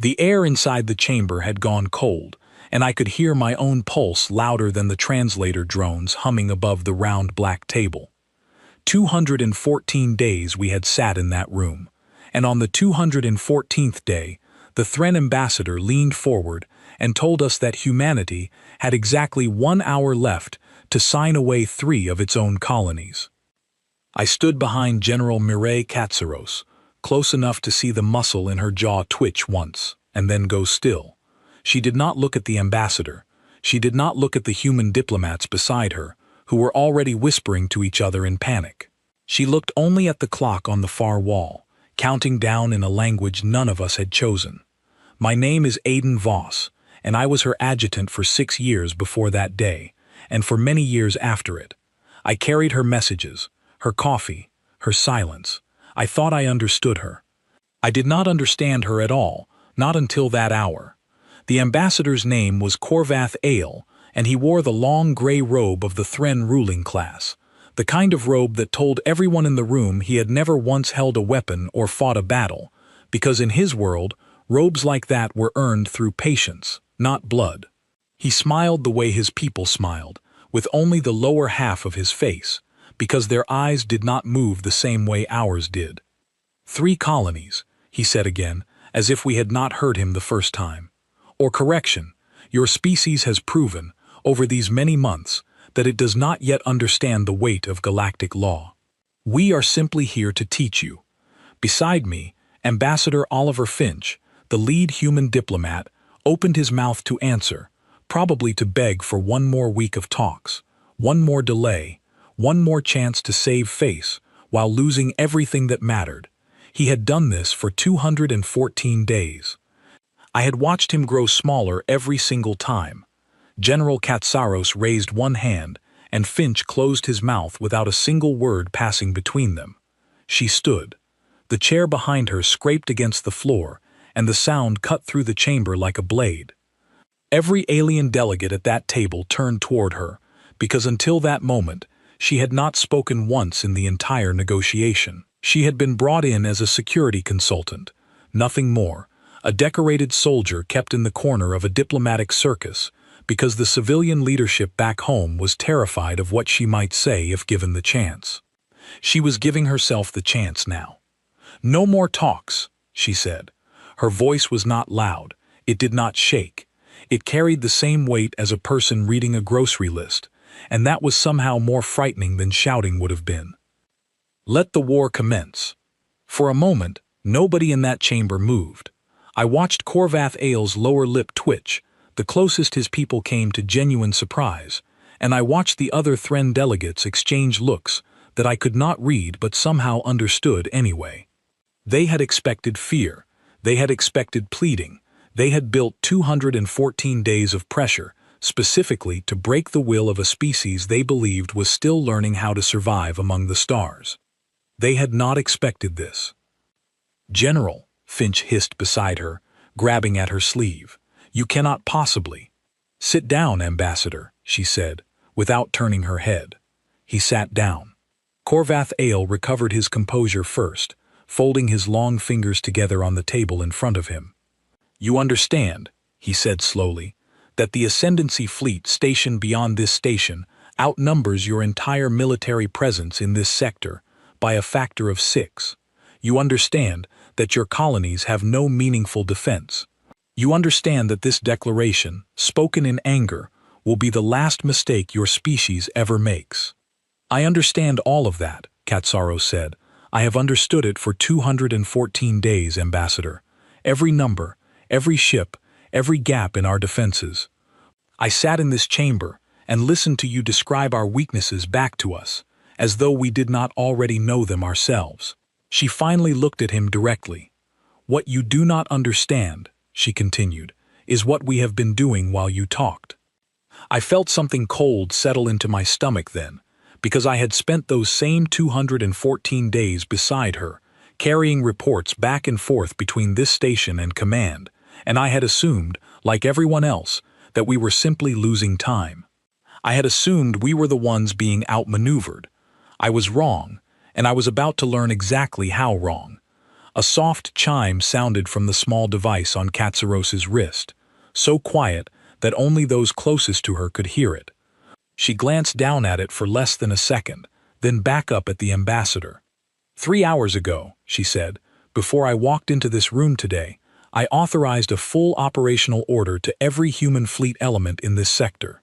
The air inside the chamber had gone cold, and I could hear my own pulse louder than the translator drones humming above the round black table. 214 days we had sat in that room, and on the 214th day, the Thren ambassador leaned forward and told us that humanity had exactly 1 hour left to sign away 3 of its own colonies. I stood behind General Mireille Katsaros, close enough to see the muscle in her jaw twitch once, and then go still. She did not look at the ambassador. She did not look at the human diplomats beside her, who were already whispering to each other in panic. She looked only at the clock on the far wall, counting down in a language none of us had chosen. My name is Aiden Voss, and I was her adjutant for 6 years before that day, and for many years after it. I carried her messages, her coffee, her silence. I thought I understood her. I did not understand her at all, not until that hour. The ambassador's name was Corvath Ale, and he wore the long gray robe of the Thren ruling class, the kind of robe that told everyone in the room he had never once held a weapon or fought a battle, because in his world, robes like that were earned through patience, not blood. He smiled the way his people smiled, with only the lower half of his face, because their eyes did not move the same way ours did. 3 colonies, he said again, as if we had not heard him the first time. Or correction, your species has proven, over these many months, that it does not yet understand the weight of galactic law. We are simply here to teach you. Beside me, Ambassador Oliver Finch, the lead human diplomat, opened his mouth to answer, probably to beg for 1 more week of talks, 1 more delay, 1 more chance to save face, while losing everything that mattered. He had done this for 214 days. I had watched him grow smaller every single time. General Katsaros raised 1 hand, and Finch closed his mouth without a single word passing between them. She stood. The chair behind her scraped against the floor, and the sound cut through the chamber like a blade. Every alien delegate at that table turned toward her, because until that moment, she had not spoken once in the entire negotiation. She had been brought in as a security consultant, nothing more, a decorated soldier kept in the corner of a diplomatic circus, because the civilian leadership back home was terrified of what she might say if given the chance. She was giving herself the chance now. "No more talks," she said. Her voice was not loud, it did not shake. It carried the same weight as a person reading a grocery list, and that was somehow more frightening than shouting would have been. Let the war commence. For a moment, nobody in that chamber moved. I watched Corvath Ale's lower lip twitch, the closest his people came to genuine surprise, and I watched the other Thren delegates exchange looks that I could not read but somehow understood anyway. They had expected fear, they had expected pleading, they had built 214 days of pressure, specifically to break the will of a species they believed was still learning how to survive among the stars. They had not expected this. "General," Finch hissed beside her, grabbing at her sleeve, "you cannot possibly." "Sit down, Ambassador," she said, without turning her head. He sat down. Corvath Ale recovered his composure first, folding his long fingers together on the table in front of him. "You understand," he said slowly, "that the Ascendancy fleet stationed beyond this station outnumbers your entire military presence in this sector by a factor of 6. You understand that your colonies have no meaningful defense. You understand that this declaration, spoken in anger, will be the last mistake your species ever makes." "I understand all of that," Katsaros said. "I have understood it for 214 days, Ambassador. Every number, every ship, every gap in our defenses. I sat in this chamber and listened to you describe our weaknesses back to us, as though we did not already know them ourselves." She finally looked at him directly. "What you do not understand," she continued, "is what we have been doing while you talked." I felt something cold settle into my stomach then, because I had spent those same 214 days beside her, carrying reports back and forth between this station and command, and I had assumed, like everyone else, that we were simply losing time. I had assumed we were the ones being outmaneuvered. I was wrong, and I was about to learn exactly how wrong. A soft chime sounded from the small device on Katsaros's wrist, so quiet that only those closest to her could hear it. She glanced down at it for less than a second, then back up at the ambassador. 3 hours ago, she said, before I walked into this room today, I authorized a full operational order to every human fleet element in this sector.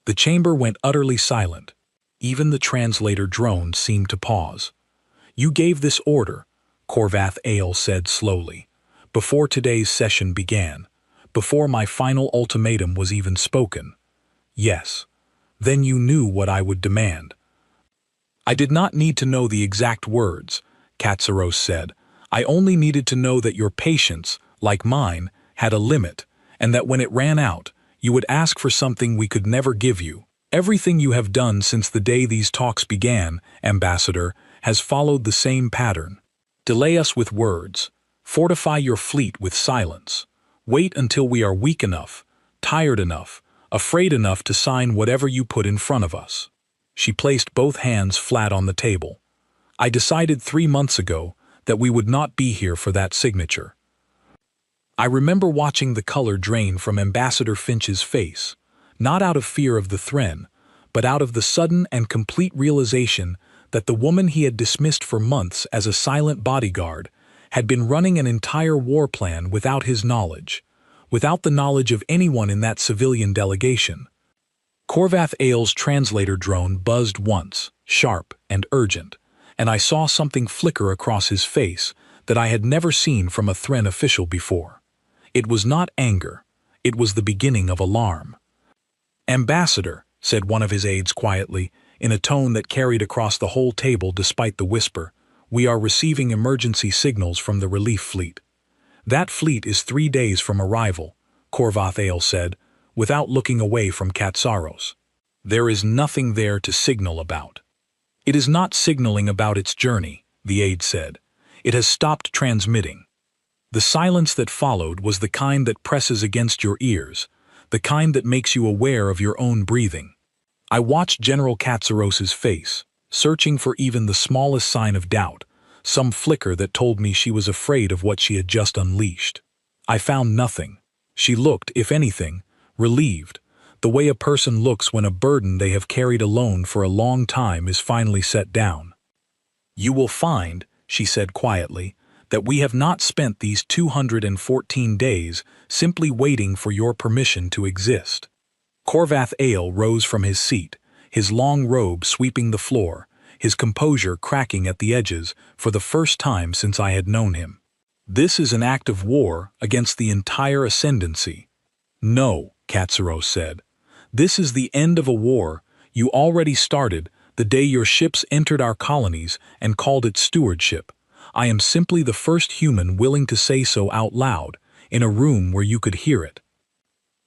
The chamber went utterly silent. Even the translator drone seemed to pause. You gave this order, Corvath Ale said slowly, before today's session began, before my final ultimatum was even spoken. Yes. Then you knew what I would demand. I did not need to know the exact words, Katsaros said. I only needed to know that your patience, like mine, had a limit, and that when it ran out, you would ask for something we could never give you. Everything you have done since the day these talks began, Ambassador, has followed the same pattern. Delay us with words. Fortify your fleet with silence. Wait until we are weak enough, tired enough, afraid enough to sign whatever you put in front of us. She placed both hands flat on the table. I decided 3 months ago that we would not be here for that signature. I remember watching the color drain from Ambassador Finch's face, not out of fear of the Thren, but out of the sudden and complete realization that the woman he had dismissed for months as a silent bodyguard had been running an entire war plan without his knowledge, without the knowledge of anyone in that civilian delegation. Corvath Ale's translator drone buzzed once, sharp and urgent, and I saw something flicker across his face that I had never seen from a Thren official before. It was not anger. It was the beginning of alarm. Ambassador, said one of his aides quietly, in a tone that carried across the whole table despite the whisper, we are receiving emergency signals from the relief fleet. That fleet is 3 days from arrival, Corvath Ale said, without looking away from Katsaros. There is nothing there to signal about. It is not signaling about its journey, the aide said. It has stopped transmitting. The silence that followed was the kind that presses against your ears, the kind that makes you aware of your own breathing. I watched General Katsaros's face, searching for even the smallest sign of doubt, some flicker that told me she was afraid of what she had just unleashed. I found nothing. She looked, if anything, relieved, the way a person looks when a burden they have carried alone for a long time is finally set down. You will find, she said quietly, that we have not spent these 214 days simply waiting for your permission to exist. Corvath Ale rose from his seat, his long robe sweeping the floor, his composure cracking at the edges for the first time since I had known him. This is an act of war against the entire ascendancy. No, Katsaros said. This is the end of a war you already started the day your ships entered our colonies and called it stewardship. I am simply the first human willing to say so out loud, in a room where you could hear it.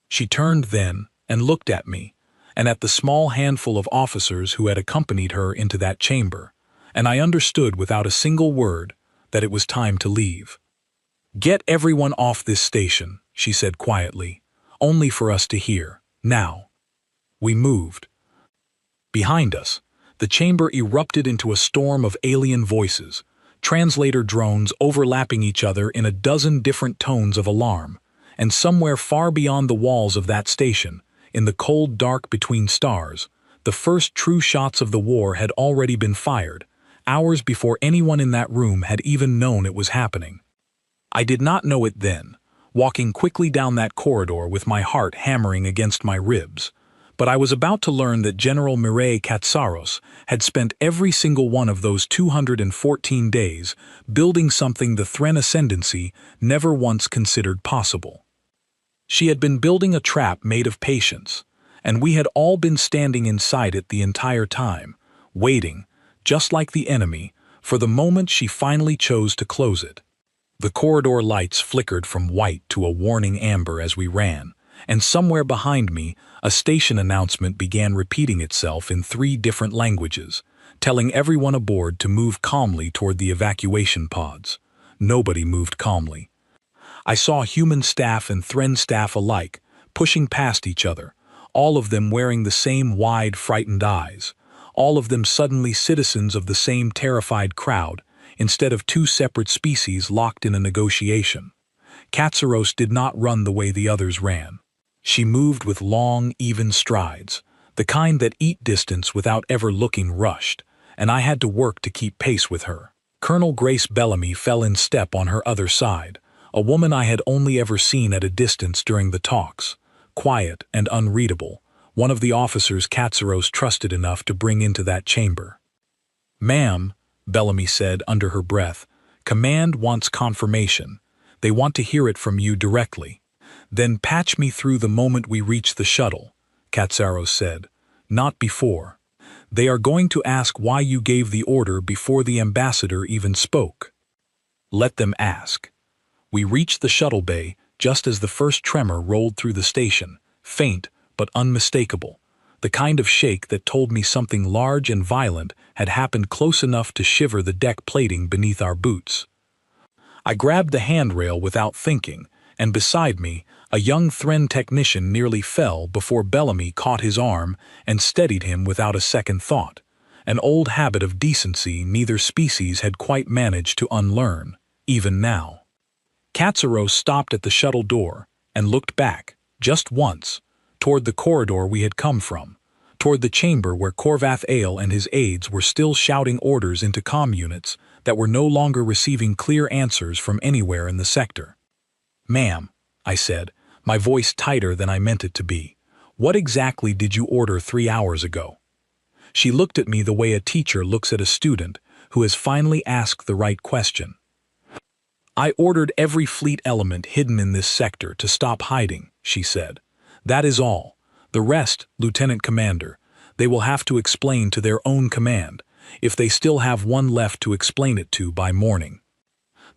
She turned then and looked at me, and at the small handful of officers who had accompanied her into that chamber, and I understood without a single word that it was time to leave. Get everyone off this station, she said quietly, only for us to hear, now. We moved. Behind us, the chamber erupted into a storm of alien voices, translator drones overlapping each other in a dozen different tones of alarm, and somewhere far beyond the walls of that station, in the cold dark between stars, the first true shots of the war had already been fired, hours before anyone in that room had even known it was happening. I did not know it then, walking quickly down that corridor with my heart hammering against my ribs, but I was about to learn that General Mireille Katsaros had spent every single one of those 214 days building something the Thren Ascendancy never once considered possible. She had been building a trap made of patience, and we had all been standing inside it the entire time, waiting, just like the enemy, for the moment she finally chose to close it. The corridor lights flickered from white to a warning amber as we ran, and somewhere behind me, a station announcement began repeating itself in 3 different languages, telling everyone aboard to move calmly toward the evacuation pods. Nobody moved calmly. I saw human staff and Thren staff alike, pushing past each other, all of them wearing the same wide, frightened eyes, all of them suddenly citizens of the same terrified crowd, instead of two separate species locked in a negotiation. Katsaros did not run the way the others ran. She moved with long, even strides, the kind that eat distance without ever looking rushed, and I had to work to keep pace with her. Colonel Grace Bellamy fell in step on her other side, a woman I had only ever seen at a distance during the talks, quiet and unreadable, one of the officers Katsaros trusted enough to bring into that chamber. "Ma'am," Bellamy said under her breath, "Command wants confirmation. They want to hear it from you directly." "Then patch me through the moment we reach the shuttle," Katsaros said. "Not before. They are going to ask why you gave the order before the ambassador even spoke." "Let them ask." We reached the shuttle bay just as the first tremor rolled through the station, faint but unmistakable, the kind of shake that told me something large and violent had happened close enough to shiver the deck plating beneath our boots. I grabbed the handrail without thinking, and beside me, a young Thren technician nearly fell before Bellamy caught his arm and steadied him without a second thought, an old habit of decency neither species had quite managed to unlearn, even now. Katsaros stopped at the shuttle door and looked back, just once, toward the corridor we had come from, toward the chamber where Korvath Ale and his aides were still shouting orders into comm units that were no longer receiving clear answers from anywhere in the sector. "Ma'am," I said, my voice tighter than I meant it to be, "what exactly did you order 3 hours ago?" She looked at me the way a teacher looks at a student who has finally asked the right question. "I ordered every fleet element hidden in this sector to stop hiding," she said. "That is all. The rest, Lieutenant Commander, they will have to explain to their own command, if they still have one left to explain it to by morning."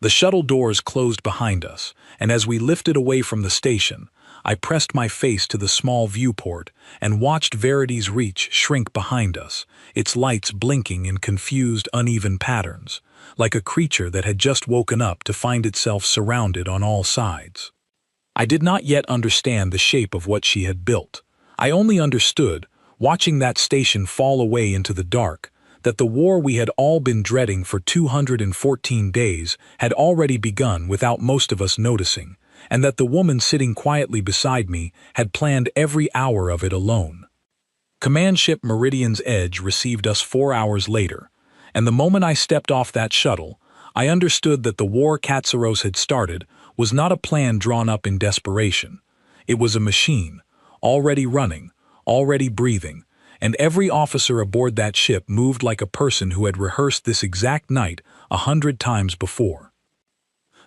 The shuttle doors closed behind us, and as we lifted away from the station, I pressed my face to the small viewport and watched Verity's Reach shrink behind us, its lights blinking in confused, uneven patterns, like a creature that had just woken up to find itself surrounded on all sides. I did not yet understand the shape of what she had built. I only understood, watching that station fall away into the dark, that the war we had all been dreading for 214 days had already begun without most of us noticing, and that the woman sitting quietly beside me had planned every hour of it alone. Command ship Meridian's Edge received us 4 hours later, and the moment I stepped off that shuttle, I understood that the war Katsaros had started was not a plan drawn up in desperation. It was a machine, already running, already breathing, and every officer aboard that ship moved like a person who had rehearsed this exact night 100 times before.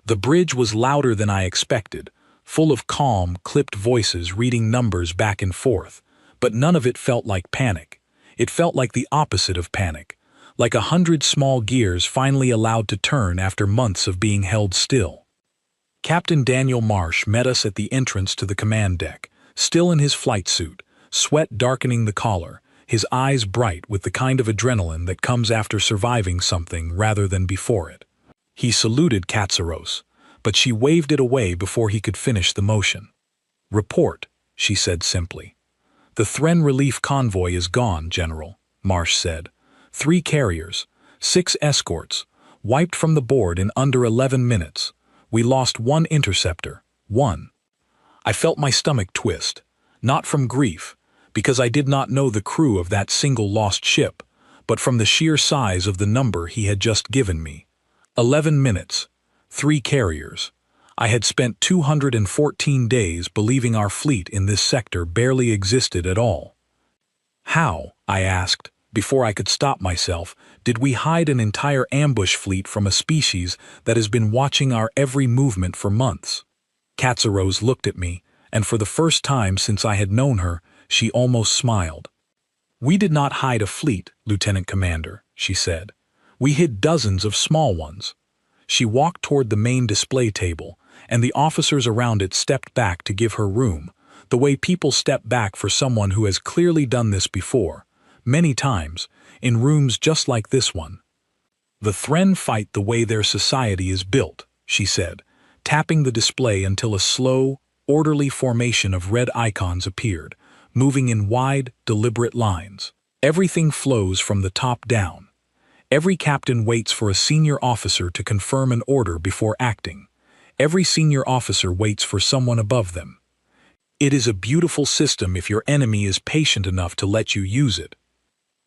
The bridge was louder than I expected, full of calm, clipped voices reading numbers back and forth, but none of it felt like panic. It felt like the opposite of panic, like 100 small gears finally allowed to turn after months of being held still. Captain Daniel Marsh met us at the entrance to the command deck, still in his flight suit, sweat darkening the collar, his eyes bright with the kind of adrenaline that comes after surviving something rather than before it. He saluted Katsaros, but she waved it away before he could finish the motion. "Report," she said simply. "The Thren relief convoy is gone, General," Marsh said. 3 carriers, 6 escorts, wiped from the board in under 11 minutes. We lost 1 interceptor, 1. I felt my stomach twist, not from grief, because I did not know the crew of that single lost ship, but from the sheer size of the number he had just given me. 11 minutes, 3 carriers. I had spent 214 days believing our fleet in this sector barely existed at all. How, I asked, before I could stop myself, did we hide an entire ambush fleet from a species that has been watching our every movement for months? Katsaros looked at me, and for the first time since I had known her, she almost smiled. "We did not hide a fleet, Lieutenant Commander," she said. "We hid dozens of small ones." She walked toward the main display table, and the officers around it stepped back to give her room, the way people step back for someone who has clearly done this before, many times, in rooms just like this one. "The Thren fight the way their society is built," she said, tapping the display until a slow, orderly formation of red icons appeared, moving in wide, deliberate lines. "Everything flows from the top down. Every captain waits for a senior officer to confirm an order before acting. Every senior officer waits for someone above them. It is a beautiful system if your enemy is patient enough to let you use it.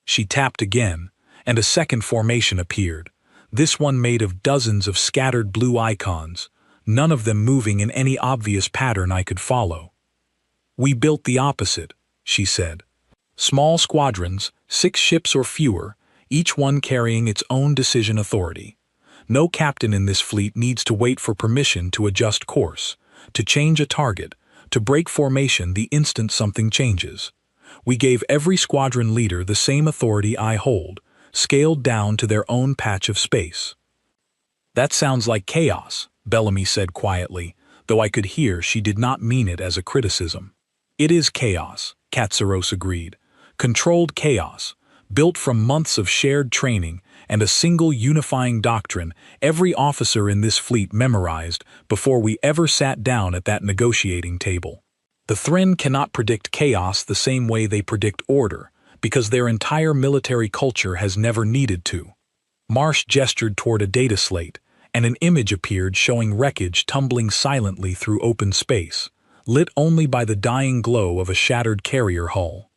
She tapped again, and a second formation appeared, this one made of dozens of scattered blue icons, none of them moving in any obvious pattern I could follow. "We built the opposite," she said. "Small squadrons, 6 ships or fewer, each one carrying its own decision authority. No captain in this fleet needs to wait for permission to adjust course, to change a target, to break formation the instant something changes. We gave every squadron leader the same authority I hold, scaled down to their own patch of space." "That sounds like chaos," Bellamy said quietly, though I could hear she did not mean it as a criticism. "It is chaos," Katsaros agreed. "Controlled chaos, built from months of shared training and a single unifying doctrine every officer in this fleet memorized before we ever sat down at that negotiating table. The Thren cannot predict chaos the same way they predict order, because their entire military culture has never needed to." Marsh gestured toward a data slate, and an image appeared showing wreckage tumbling silently through open space, lit only by the dying glow of a shattered carrier hull.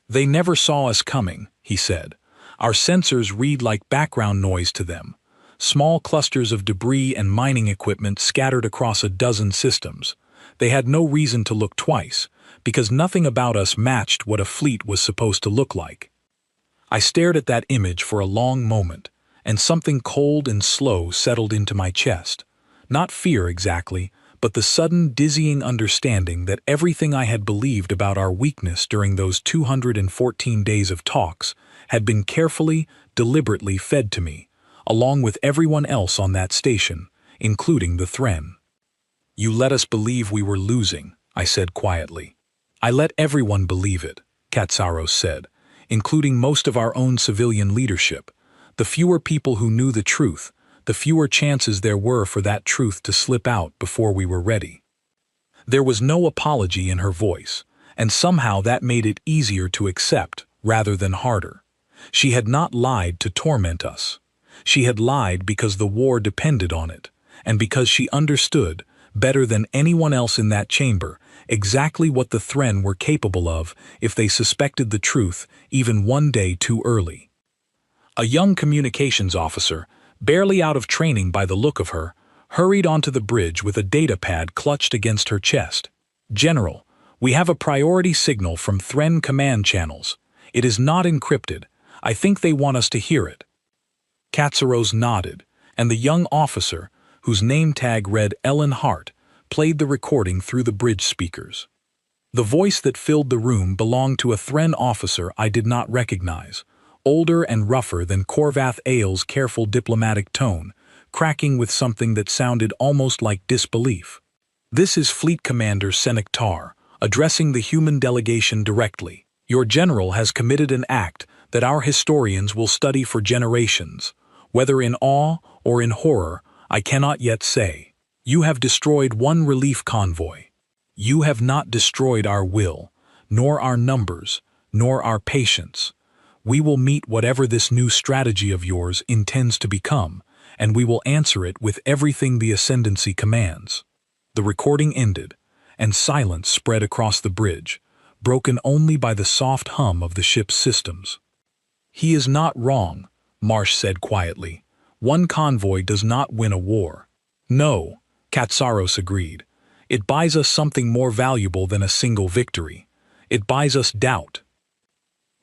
"They never saw us coming," he said. "Our sensors read like background noise to them. Small clusters of debris and mining equipment scattered across a dozen systems. They had no reason to look twice, because nothing about us matched what a fleet was supposed to look like." I stared at that image for a long moment, and something cold and slow settled into my chest. Not fear exactly, but the sudden dizzying understanding that everything I had believed about our weakness during those 214 days of talks had been carefully, deliberately fed to me, along with everyone else on that station, including the Thren. "You let us believe we were losing," I said quietly. "I let everyone believe it," Katsaros said, "including most of our own civilian leadership. The fewer people who knew the truth, the fewer chances there were for that truth to slip out before we were ready." There was no apology in her voice, and somehow that made it easier to accept rather than harder. She had not lied to torment us. She had lied because the war depended on it, and because she understood, better than anyone else in that chamber, exactly what the Thren were capable of if they suspected the truth even one day too early. A young communications officer, barely out of training by the look of her, hurried onto the bridge with a data pad clutched against her chest. "General, we have a priority signal from Thren command channels. It is not encrypted. I think they want us to hear it." Katsaros nodded, and the young officer, whose name tag read Ellen Hart, played the recording through the bridge speakers. The voice that filled the room belonged to a Thren officer I did not recognize, older and rougher than Korvath Ail's careful diplomatic tone, cracking with something that sounded almost like disbelief. "This is Fleet Commander Senec Tar, addressing the human delegation directly. Your general has committed an act that our historians will study for generations. Whether in awe or in horror, I cannot yet say. You have destroyed one relief convoy. You have not destroyed our will, nor our numbers, nor our patience. We will meet whatever this new strategy of yours intends to become, and we will answer it with everything the Ascendancy commands." The recording ended, and silence spread across the bridge, broken only by the soft hum of the ship's systems. "He is not wrong," Marsh said quietly. "One convoy does not win a war." "No," Katsaros agreed. "It buys us something more valuable than a single victory. It buys us doubt."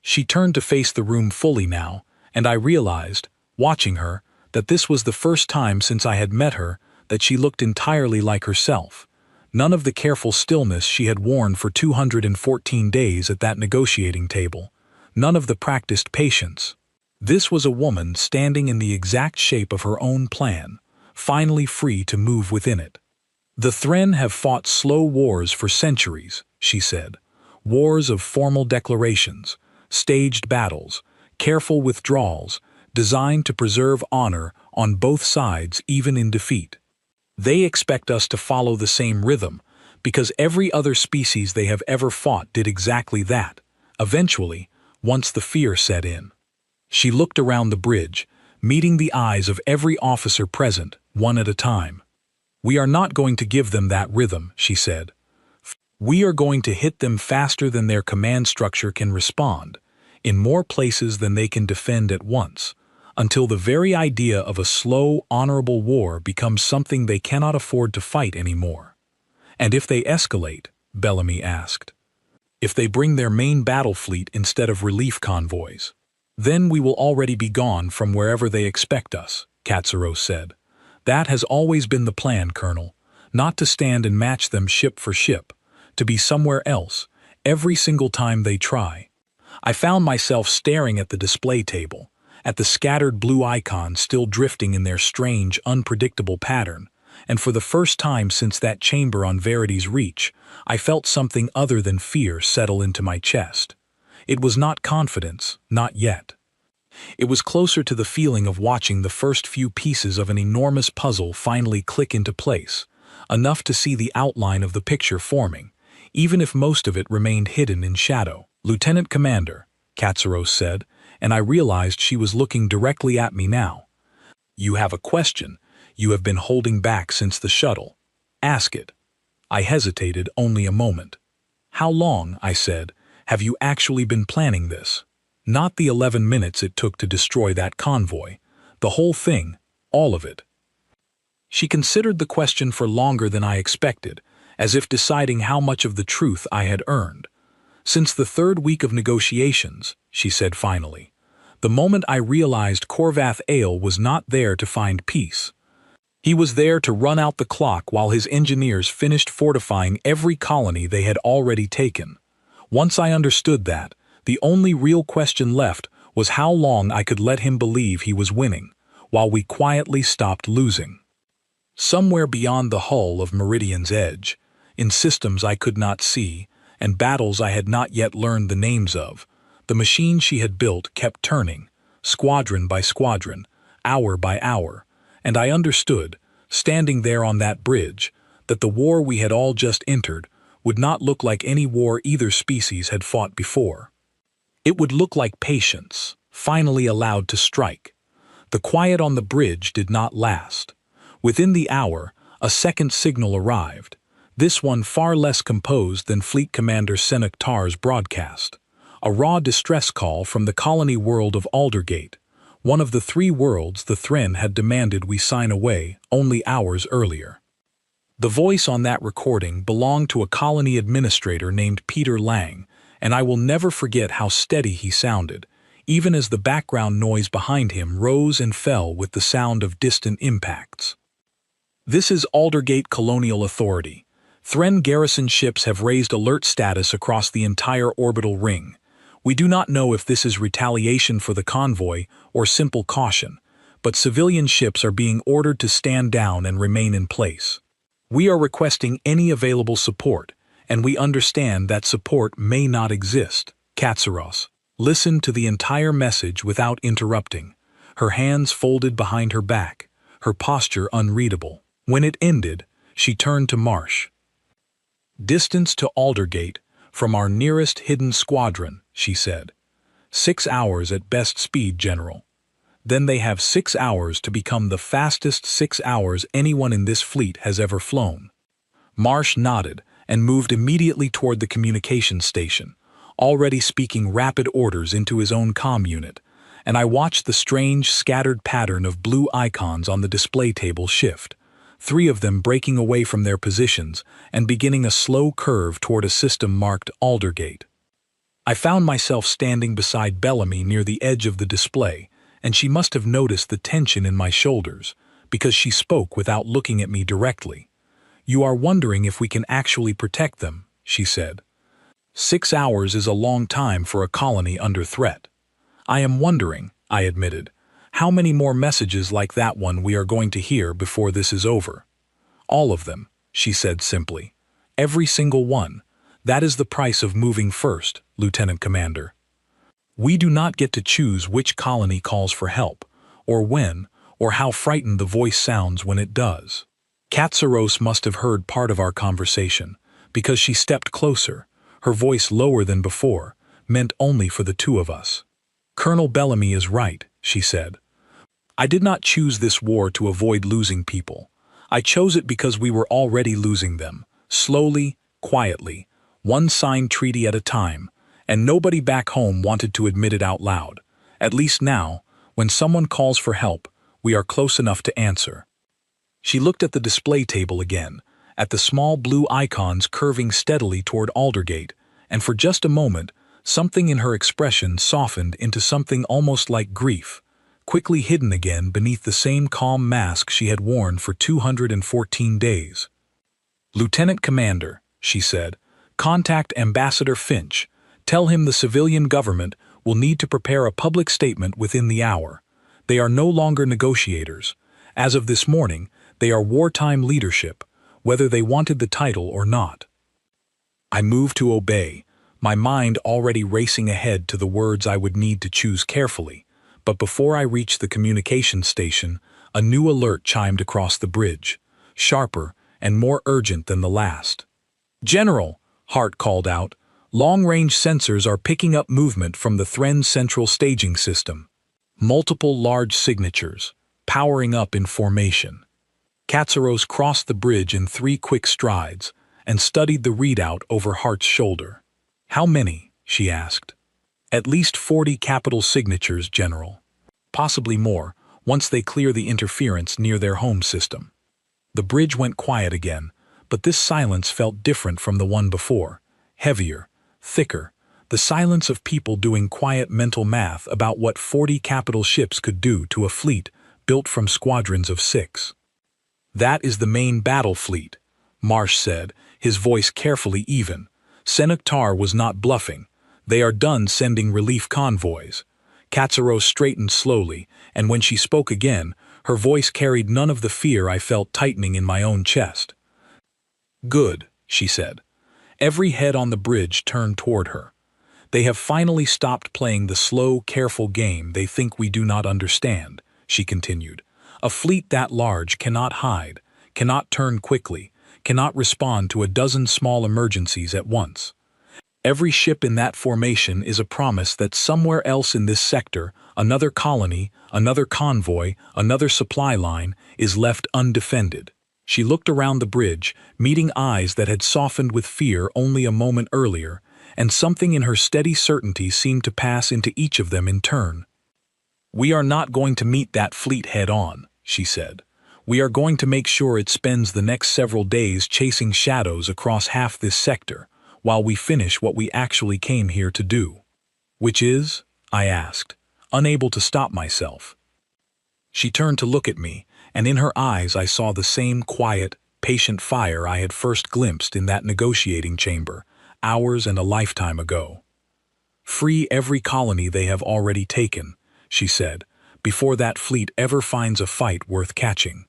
She turned to face the room fully now, and I realized, watching her, that this was the first time since I had met her that she looked entirely like herself. None of the careful stillness she had worn for 214 days at that negotiating table. None of the practiced patience. This was a woman standing in the exact shape of her own plan, finally free to move within it. "The Thren have fought slow wars for centuries," she said. "Wars of formal declarations, staged battles, careful withdrawals, designed to preserve honor on both sides even in defeat. They expect us to follow the same rhythm, because every other species they have ever fought did exactly that, eventually, once the fear set in." She looked around the bridge, meeting the eyes of every officer present, one at a time. "We are not going to give them that rhythm," she said. "We are going to hit them faster than their command structure can respond, in more places than they can defend at once, until the very idea of a slow, honorable war becomes something they cannot afford to fight anymore." "And if they escalate?" Bellamy asked. "If they bring their main battle fleet instead of relief convoys? Then we will already be gone from wherever they expect us," Katsaros said. "That has always been the plan, Colonel, not to stand and match them ship for ship, to be somewhere else, every single time they try." I found myself staring at the display table, at the scattered blue icons still drifting in their strange, unpredictable pattern, and for the first time since that chamber on Verity's Reach, I felt something other than fear settle into my chest. It was not confidence, not yet. It was closer to the feeling of watching the first few pieces of an enormous puzzle finally click into place, enough to see the outline of the picture forming, even if most of it remained hidden in shadow. "Lieutenant Commander," Katsaros said, and I realized she was looking directly at me now. "You have a question you have been holding back since the shuttle. Ask it." I hesitated only a moment. "How long," I said, "have you actually been planning this? Not the 11 minutes it took to destroy that convoy. The whole thing, all of it." She considered the question for longer than I expected, as if deciding how much of the truth I had earned. "Since the 3rd week of negotiations," she said finally. "The moment I realized Korvath Ale was not there to find peace. He was there to run out the clock while his engineers finished fortifying every colony they had already taken. Once I understood that, the only real question left was how long I could let him believe he was winning, while we quietly stopped losing." Somewhere beyond the hull of Meridian's Edge, in systems I could not see, and battles I had not yet learned the names of, the machine she had built kept turning, squadron by squadron, hour by hour, and I understood, standing there on that bridge, that the war we had all just entered would not look like any war either species had fought before. It would look like patience, finally allowed to strike. The quiet on the bridge did not last. Within the hour, a second signal arrived, this one far less composed than Fleet Commander Senektar's broadcast. A raw distress call from the colony world of Aldergate, one of the 3 worlds the Thren had demanded we sign away only hours earlier. The voice on that recording belonged to a colony administrator named Peter Lang, and I will never forget how steady he sounded, even as the background noise behind him rose and fell with the sound of distant impacts. "This is Aldergate Colonial Authority. Thren garrison ships have raised alert status across the entire orbital ring. We do not know if this is retaliation for the convoy or simple caution, but civilian ships are being ordered to stand down and remain in place. We are requesting any available support, and we understand that support may not exist." Katsaros listened to the entire message without interrupting, her hands folded behind her back, her posture unreadable. When it ended, she turned to Marsh. "Distance to Aldergate from our nearest hidden squadron," she said. 6 hours at best speed, General. Then they have 6 hours to become the fastest 6 hours anyone in this fleet has ever flown." Marsh nodded and moved immediately toward the communications station, already speaking rapid orders into his own comm unit, and I watched the strange, scattered pattern of blue icons on the display table shift, 3 of them breaking away from their positions and beginning a slow curve toward a system marked Aldergate. I found myself standing beside Bellamy near the edge of the display, and she must have noticed the tension in my shoulders, because she spoke without looking at me directly. "You are wondering if we can actually protect them," she said. 6 hours is a long time for a colony under threat." "I am wondering," I admitted, "how many more messages like that one we are going to hear before this is over." "All of them," she said simply. "Every single one. That is the price of moving first, Lieutenant Commander. We do not get to choose which colony calls for help, or when, or how frightened the voice sounds when it does." Katsaros must have heard part of our conversation, because she stepped closer, her voice lower than before, meant only for the 2 of us. "Colonel Bellamy is right," she said. I did not choose this war to avoid losing people. I chose it because we were already losing them, slowly, quietly, one signed treaty at a time, and nobody back home wanted to admit it out loud. At least now, when someone calls for help, we are close enough to answer. She looked at the display table again, at the small blue icons curving steadily toward Aldergate, and for just a moment, something in her expression softened into something almost like grief, quickly hidden again beneath the same calm mask she had worn for 214 days. "Lieutenant Commander," she said, "contact Ambassador Finch. Tell him the civilian government will need to prepare a public statement within the hour. They are no longer negotiators. As of this morning, they are wartime leadership, whether they wanted the title or not." I moved to obey, my mind already racing ahead to the words I would need to choose carefully, but before I reached the communication station, a new alert chimed across the bridge, sharper and more urgent than the last. "General," Hart called out, "long-range sensors are picking up movement from the Thren Central Staging System. Multiple large signatures, powering up in formation." Katsaros crossed the bridge in 3 quick strides and studied the readout over Hart's shoulder. "How many?" she asked. "At least 40 capital signatures, General. Possibly more, once they clear the interference near their home system." The bridge went quiet again, but this silence felt different from the one before, heavier, thicker, the silence of people doing quiet mental math about what 40 capital ships could do to a fleet built from squadrons of 6. "That is the main battle fleet," Marsh said, his voice carefully even. Senuktar was not bluffing. "They are done sending relief convoys." Katsaros straightened slowly, and when she spoke again, her voice carried none of the fear I felt tightening in my own chest. "Good," she said. Every head on the bridge turned toward her. "They have finally stopped playing the slow, careful game they think we do not understand," she continued. "A fleet that large cannot hide, cannot turn quickly, cannot respond to a dozen small emergencies at once. Every ship in that formation is a promise that somewhere else in this sector, another colony, another convoy, another supply line, is left undefended." She looked around the bridge, meeting eyes that had softened with fear only a moment earlier, and something in her steady certainty seemed to pass into each of them in turn. "We are not going to meet that fleet head-on," she said. "We are going to make sure it spends the next several days chasing shadows across half this sector, while we finish what we actually came here to do." "Which is?" I asked, unable to stop myself. She turned to look at me, and in her eyes I saw the same quiet, patient fire I had first glimpsed in that negotiating chamber, hours and a lifetime ago. "Free every colony they have already taken," she said, "before that fleet ever finds a fight worth catching."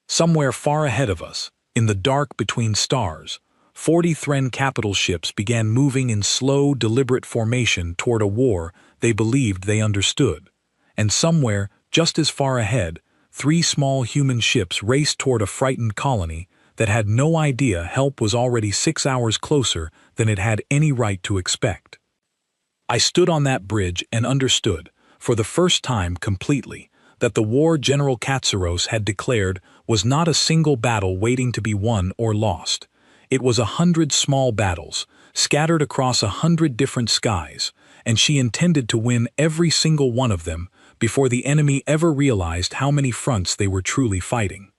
Somewhere far ahead of us, in the dark between stars, 40 Thren capital ships began moving in slow, deliberate formation toward a war they believed they understood. And somewhere, just as far ahead, 3 small human ships raced toward a frightened colony that had no idea help was already 6 hours closer than it had any right to expect. I stood on that bridge and understood, for the first time completely, that the war General Katsaros had declared was not a single battle waiting to be won or lost. It was 100 small battles, scattered across 100 different skies, and she intended to win every single one of them before the enemy ever realized how many fronts they were truly fighting.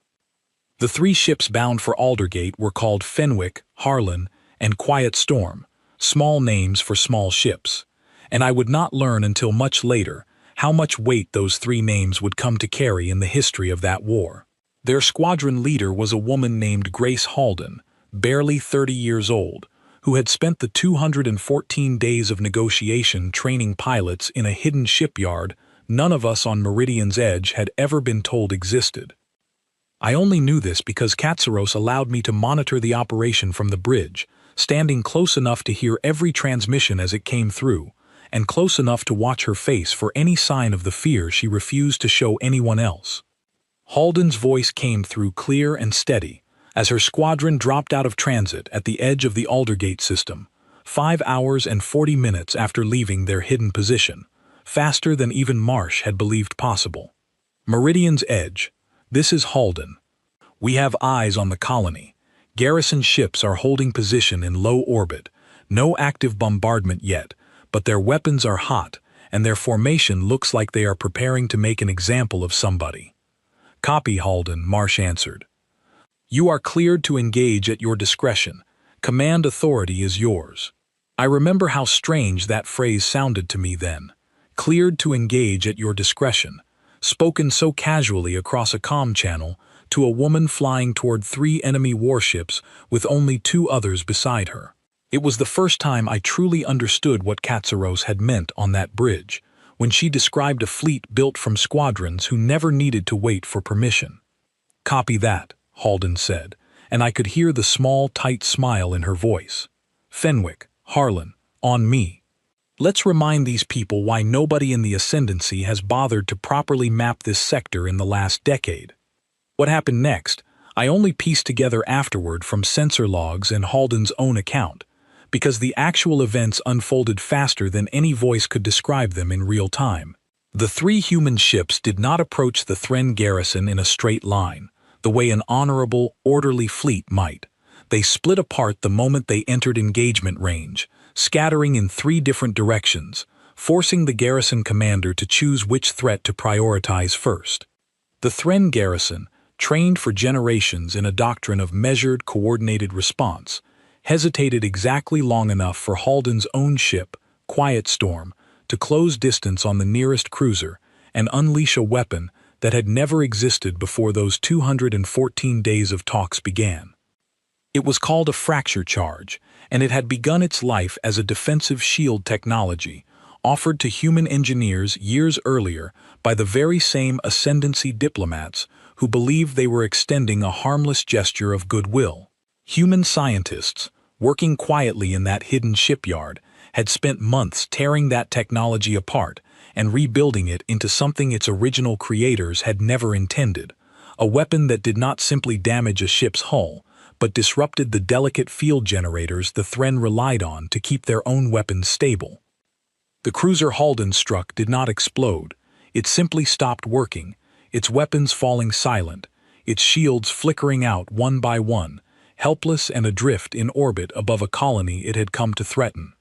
The 3 ships bound for Aldergate were called Fenwick, Harlan, and Quiet Storm, small names for small ships, and I would not learn until much later how much weight those 3 names would come to carry in the history of that war. Their squadron leader was a woman named Grace Halden, barely 30 years old, who had spent the 214 days of negotiation training pilots in a hidden shipyard none of us on Meridian's Edge had ever been told existed. I only knew this because Katsaros allowed me to monitor the operation from the bridge, standing close enough to hear every transmission as it came through, and close enough to watch her face for any sign of the fear she refused to show anyone else. Halden's voice came through clear and steady, as her squadron dropped out of transit at the edge of the Aldergate system, 5 hours and 40 minutes after leaving their hidden position, faster than even Marsh had believed possible. Meridian's Edge. This is Halden. We have eyes on the colony. Garrison ships are holding position in low orbit. No active bombardment yet, but their weapons are hot, and their formation looks like they are preparing to make an example of somebody. Copy, Halden, Marsh answered. You are cleared to engage at your discretion. Command authority is yours. I remember how strange that phrase sounded to me then. Cleared to engage at your discretion, spoken so casually across a comm channel to a woman flying toward 3 enemy warships with only 2 others beside her. It was the first time I truly understood what Katsaros had meant on that bridge, when she described a fleet built from squadrons who never needed to wait for permission. Copy that, Halden said, and I could hear the small, tight smile in her voice. Fenwick, Harlan, on me. Let's remind these people why nobody in the Ascendancy has bothered to properly map this sector in the last decade. What happened next, I only pieced together afterward from sensor logs and Halden's own account, because the actual events unfolded faster than any voice could describe them in real time. The 3 human ships did not approach the Thren garrison in a straight line, the way an honorable, orderly fleet might. They split apart the moment they entered engagement range, scattering in 3 different directions, forcing the garrison commander to choose which threat to prioritize first. The Thren garrison, trained for generations in a doctrine of measured, coordinated response, hesitated exactly long enough for Halden's own ship, Quiet Storm, to close distance on the nearest cruiser and unleash a weapon that had never existed before those 214 days of talks began. It was called a fracture charge, and it had begun its life as a defensive shield technology, offered to human engineers years earlier by the very same Ascendancy diplomats who believed they were extending a harmless gesture of goodwill. Human scientists, working quietly in that hidden shipyard, had spent months tearing that technology apart and rebuilding it into something its original creators had never intended, a weapon that did not simply damage a ship's hull, but disrupted the delicate field generators the Thren relied on to keep their own weapons stable. The cruiser Halden struck did not explode. It simply stopped working, its weapons falling silent, its shields flickering out one by one, helpless and adrift in orbit above a colony it had come to threaten.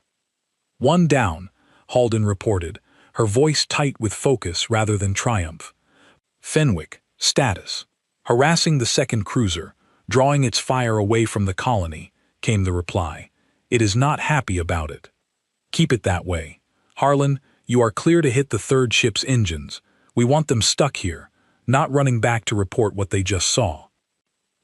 One down, Halden reported, her voice tight with focus rather than triumph. Fenwick, status. Harassing the second cruiser, drawing its fire away from the colony, came the reply. It is not happy about it. Keep it that way. Harlan, you are clear to hit the 3rd ship's engines. We want them stuck here, not running back to report what they just saw.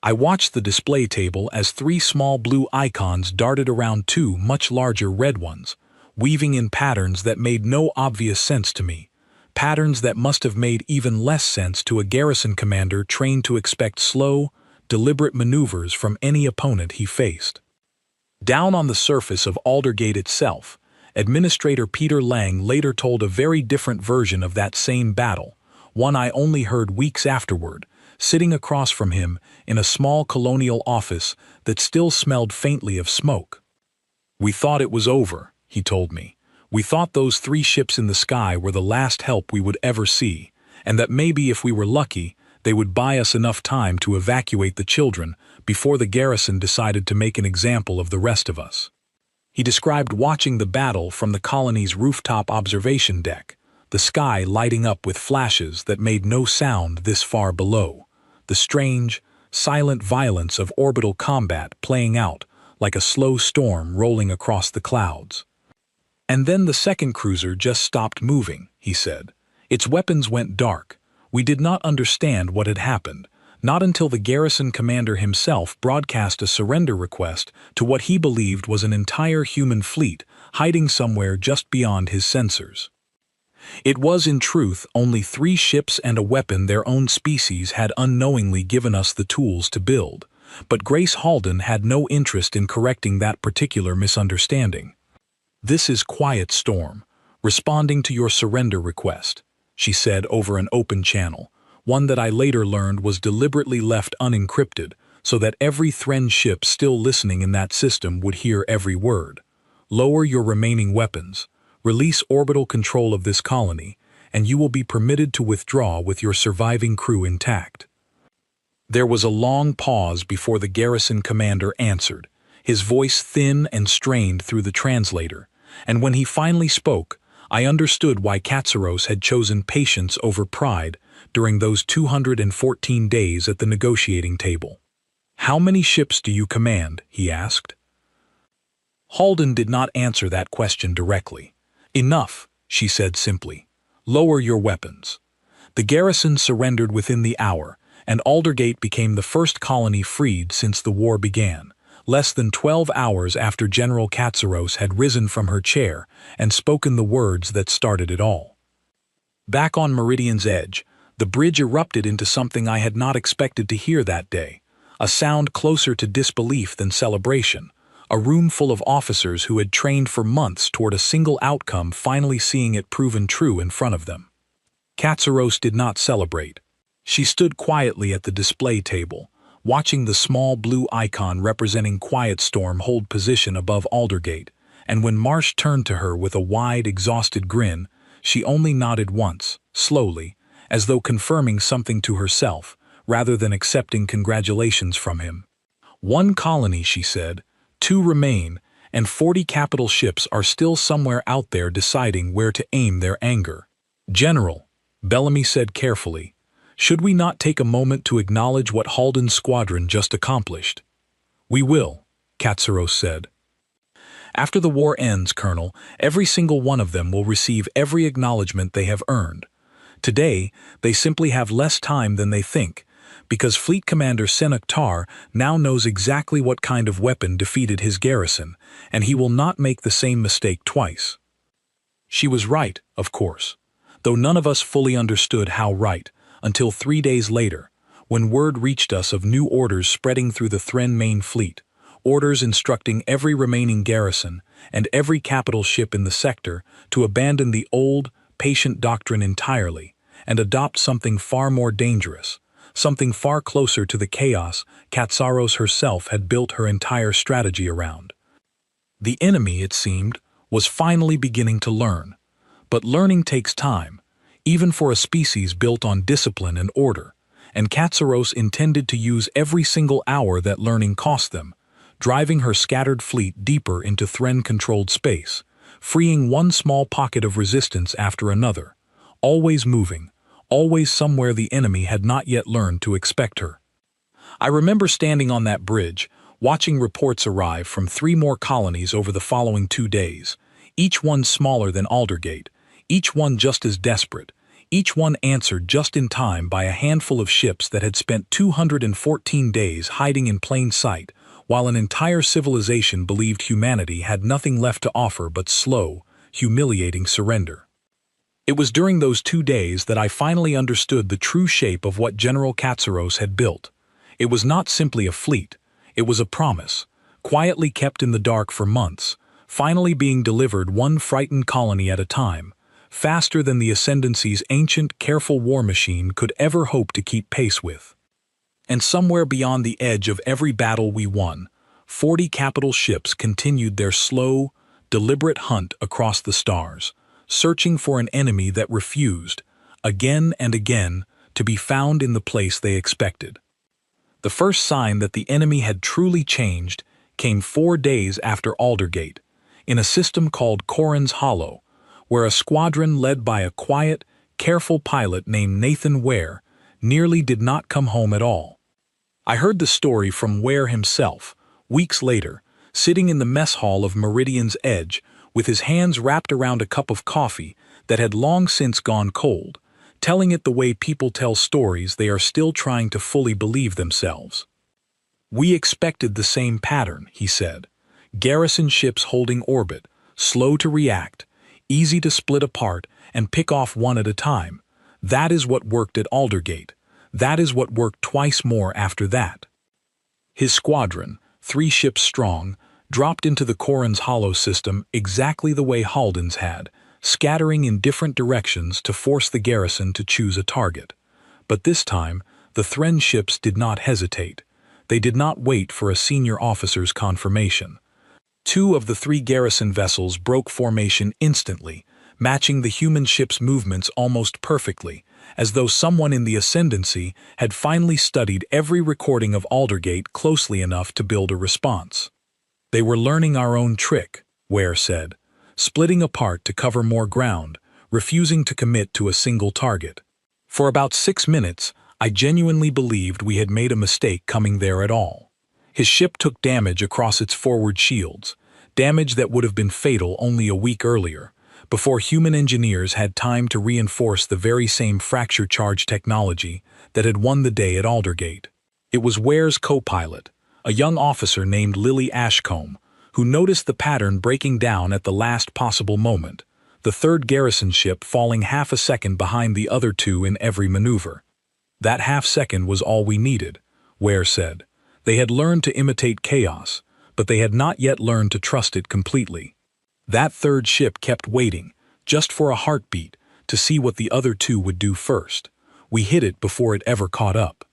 I watched the display table as 3 small blue icons darted around 2 much larger red ones, weaving in patterns that made no obvious sense to me, patterns that must have made even less sense to a garrison commander trained to expect slow, deliberate maneuvers from any opponent he faced. Down on the surface of Aldergate itself, Administrator Peter Lang later told a very different version of that same battle, one I only heard weeks afterward, sitting across from him in a small colonial office that still smelled faintly of smoke. We thought it was over, he told me. We thought those 3 ships in the sky were the last help we would ever see, and that maybe if we were lucky, they would buy us enough time to evacuate the children before the garrison decided to make an example of the rest of us. He described watching the battle from the colony's rooftop observation deck, the sky lighting up with flashes that made no sound this far below, the strange, silent violence of orbital combat playing out like a slow storm rolling across the clouds. And then the second cruiser just stopped moving, he said. Its weapons went dark. We did not understand what had happened, not until the garrison commander himself broadcast a surrender request to what he believed was an entire human fleet hiding somewhere just beyond his sensors. It was, in truth, only 3 ships and a weapon their own species had unknowingly given us the tools to build, but Grace Halden had no interest in correcting that particular misunderstanding. This is Quiet Storm, responding to your surrender request, she said over an open channel, one that I later learned was deliberately left unencrypted so that every Thren ship still listening in that system would hear every word. Lower your remaining weapons, release orbital control of this colony, and you will be permitted to withdraw with your surviving crew intact." There was a long pause before the garrison commander answered, his voice thin and strained through the translator, and when he finally spoke, I understood why Katsaros had chosen patience over pride during those 214 days at the negotiating table. "How many ships do you command?" he asked. Halden did not answer that question directly. "Enough," she said simply. "Lower your weapons." The garrison surrendered within the hour, and Aldergate became the first colony freed since the war began, less than 12 hours after General Katsaros had risen from her chair and spoken the words that started it all. Back on Meridian's edge, the bridge erupted into something I had not expected to hear that day, a sound closer to disbelief than celebration, a room full of officers who had trained for months toward a single outcome finally seeing it proven true in front of them. Katsaros did not celebrate. She stood quietly at the display table, watching the small blue icon representing Quiet Storm hold position above Aldergate, and when Marsh turned to her with a wide, exhausted grin, she only nodded once, slowly, as though confirming something to herself, rather than accepting congratulations from him. "1 colony," she said, "2 remain, and 40 capital ships are still somewhere out there deciding where to aim their anger." "General," Bellamy said carefully, "should we not take a moment to acknowledge what Halden's squadron just accomplished?" "We will," Katsaros said. "After the war ends, Colonel, every single one of them will receive every acknowledgement they have earned. Today, they simply have less time than they think, because Fleet Commander Senuktar now knows exactly what kind of weapon defeated his garrison, and he will not make the same mistake twice." She was right, of course, though none of us fully understood how right, until 3 days later, when word reached us of new orders spreading through the Thren main fleet, orders instructing every remaining garrison and every capital ship in the sector to abandon the old, patient doctrine entirely and adopt something far more dangerous, something far closer to the chaos Katsaros herself had built her entire strategy around. The enemy, it seemed, was finally beginning to learn. But learning takes time, even for a species built on discipline and order, and Katsaros intended to use every single hour that learning cost them, driving her scattered fleet deeper into Thren-controlled space, freeing one small pocket of resistance after another, always moving, always somewhere the enemy had not yet learned to expect her. I remember standing on that bridge, watching reports arrive from 3 more colonies over the following 2 days, each one smaller than Aldergate, each one just as desperate, each one answered just in time by a handful of ships that had spent 214 days hiding in plain sight, while an entire civilization believed humanity had nothing left to offer but slow, humiliating surrender. It was during those 2 days that I finally understood the true shape of what General Katsaros had built. It was not simply a fleet, it was a promise, quietly kept in the dark for months, finally being delivered one frightened colony at a time, faster than the Ascendancy's ancient, careful war machine could ever hope to keep pace with. And somewhere beyond the edge of every battle we won, 40 capital ships continued their slow, deliberate hunt across the stars, searching for an enemy that refused, again and again, to be found in the place they expected. The first sign that the enemy had truly changed came 4 days after Aldergate, in a system called Corin's Hollow, where a squadron led by a quiet, careful pilot named Nathan Ware nearly did not come home at all. I heard the story from Ware himself, weeks later, sitting in the mess hall of Meridian's Edge, with his hands wrapped around a cup of coffee that had long since gone cold, telling it the way people tell stories they are still trying to fully believe themselves. "We expected the same pattern," he said. "Garrison ships holding orbit, slow to react, easy to split apart and pick off one at a time. That is what worked at Aldergate. That is what worked twice more after that." His squadron, 3 ships strong, dropped into the Corin's Hollow system exactly the way Halden's had, scattering in different directions to force the garrison to choose a target. But this time, the Thren ships did not hesitate. They did not wait for a senior officer's confirmation. 2 of the 3 garrison vessels broke formation instantly, matching the human ship's movements almost perfectly, as though someone in the ascendancy had finally studied every recording of Aldergate closely enough to build a response. They were learning our own trick, Ware said, splitting apart to cover more ground, refusing to commit to a single target. For about 6 minutes, I genuinely believed we had made a mistake coming there at all. His ship took damage across its forward shields, damage that would have been fatal only a week earlier, before human engineers had time to reinforce the very same fracture charge technology that had won the day at Aldergate. It was Ware's co-pilot, a young officer named Lily Ashcombe, who noticed the pattern breaking down at the last possible moment, the third garrison ship falling half a second behind the other two in every maneuver. That half second was all we needed, Ware said. They had learned to imitate chaos, but they had not yet learned to trust it completely. That third ship kept waiting, just for a heartbeat, to see what the other two would do first. We hit it before it ever caught up.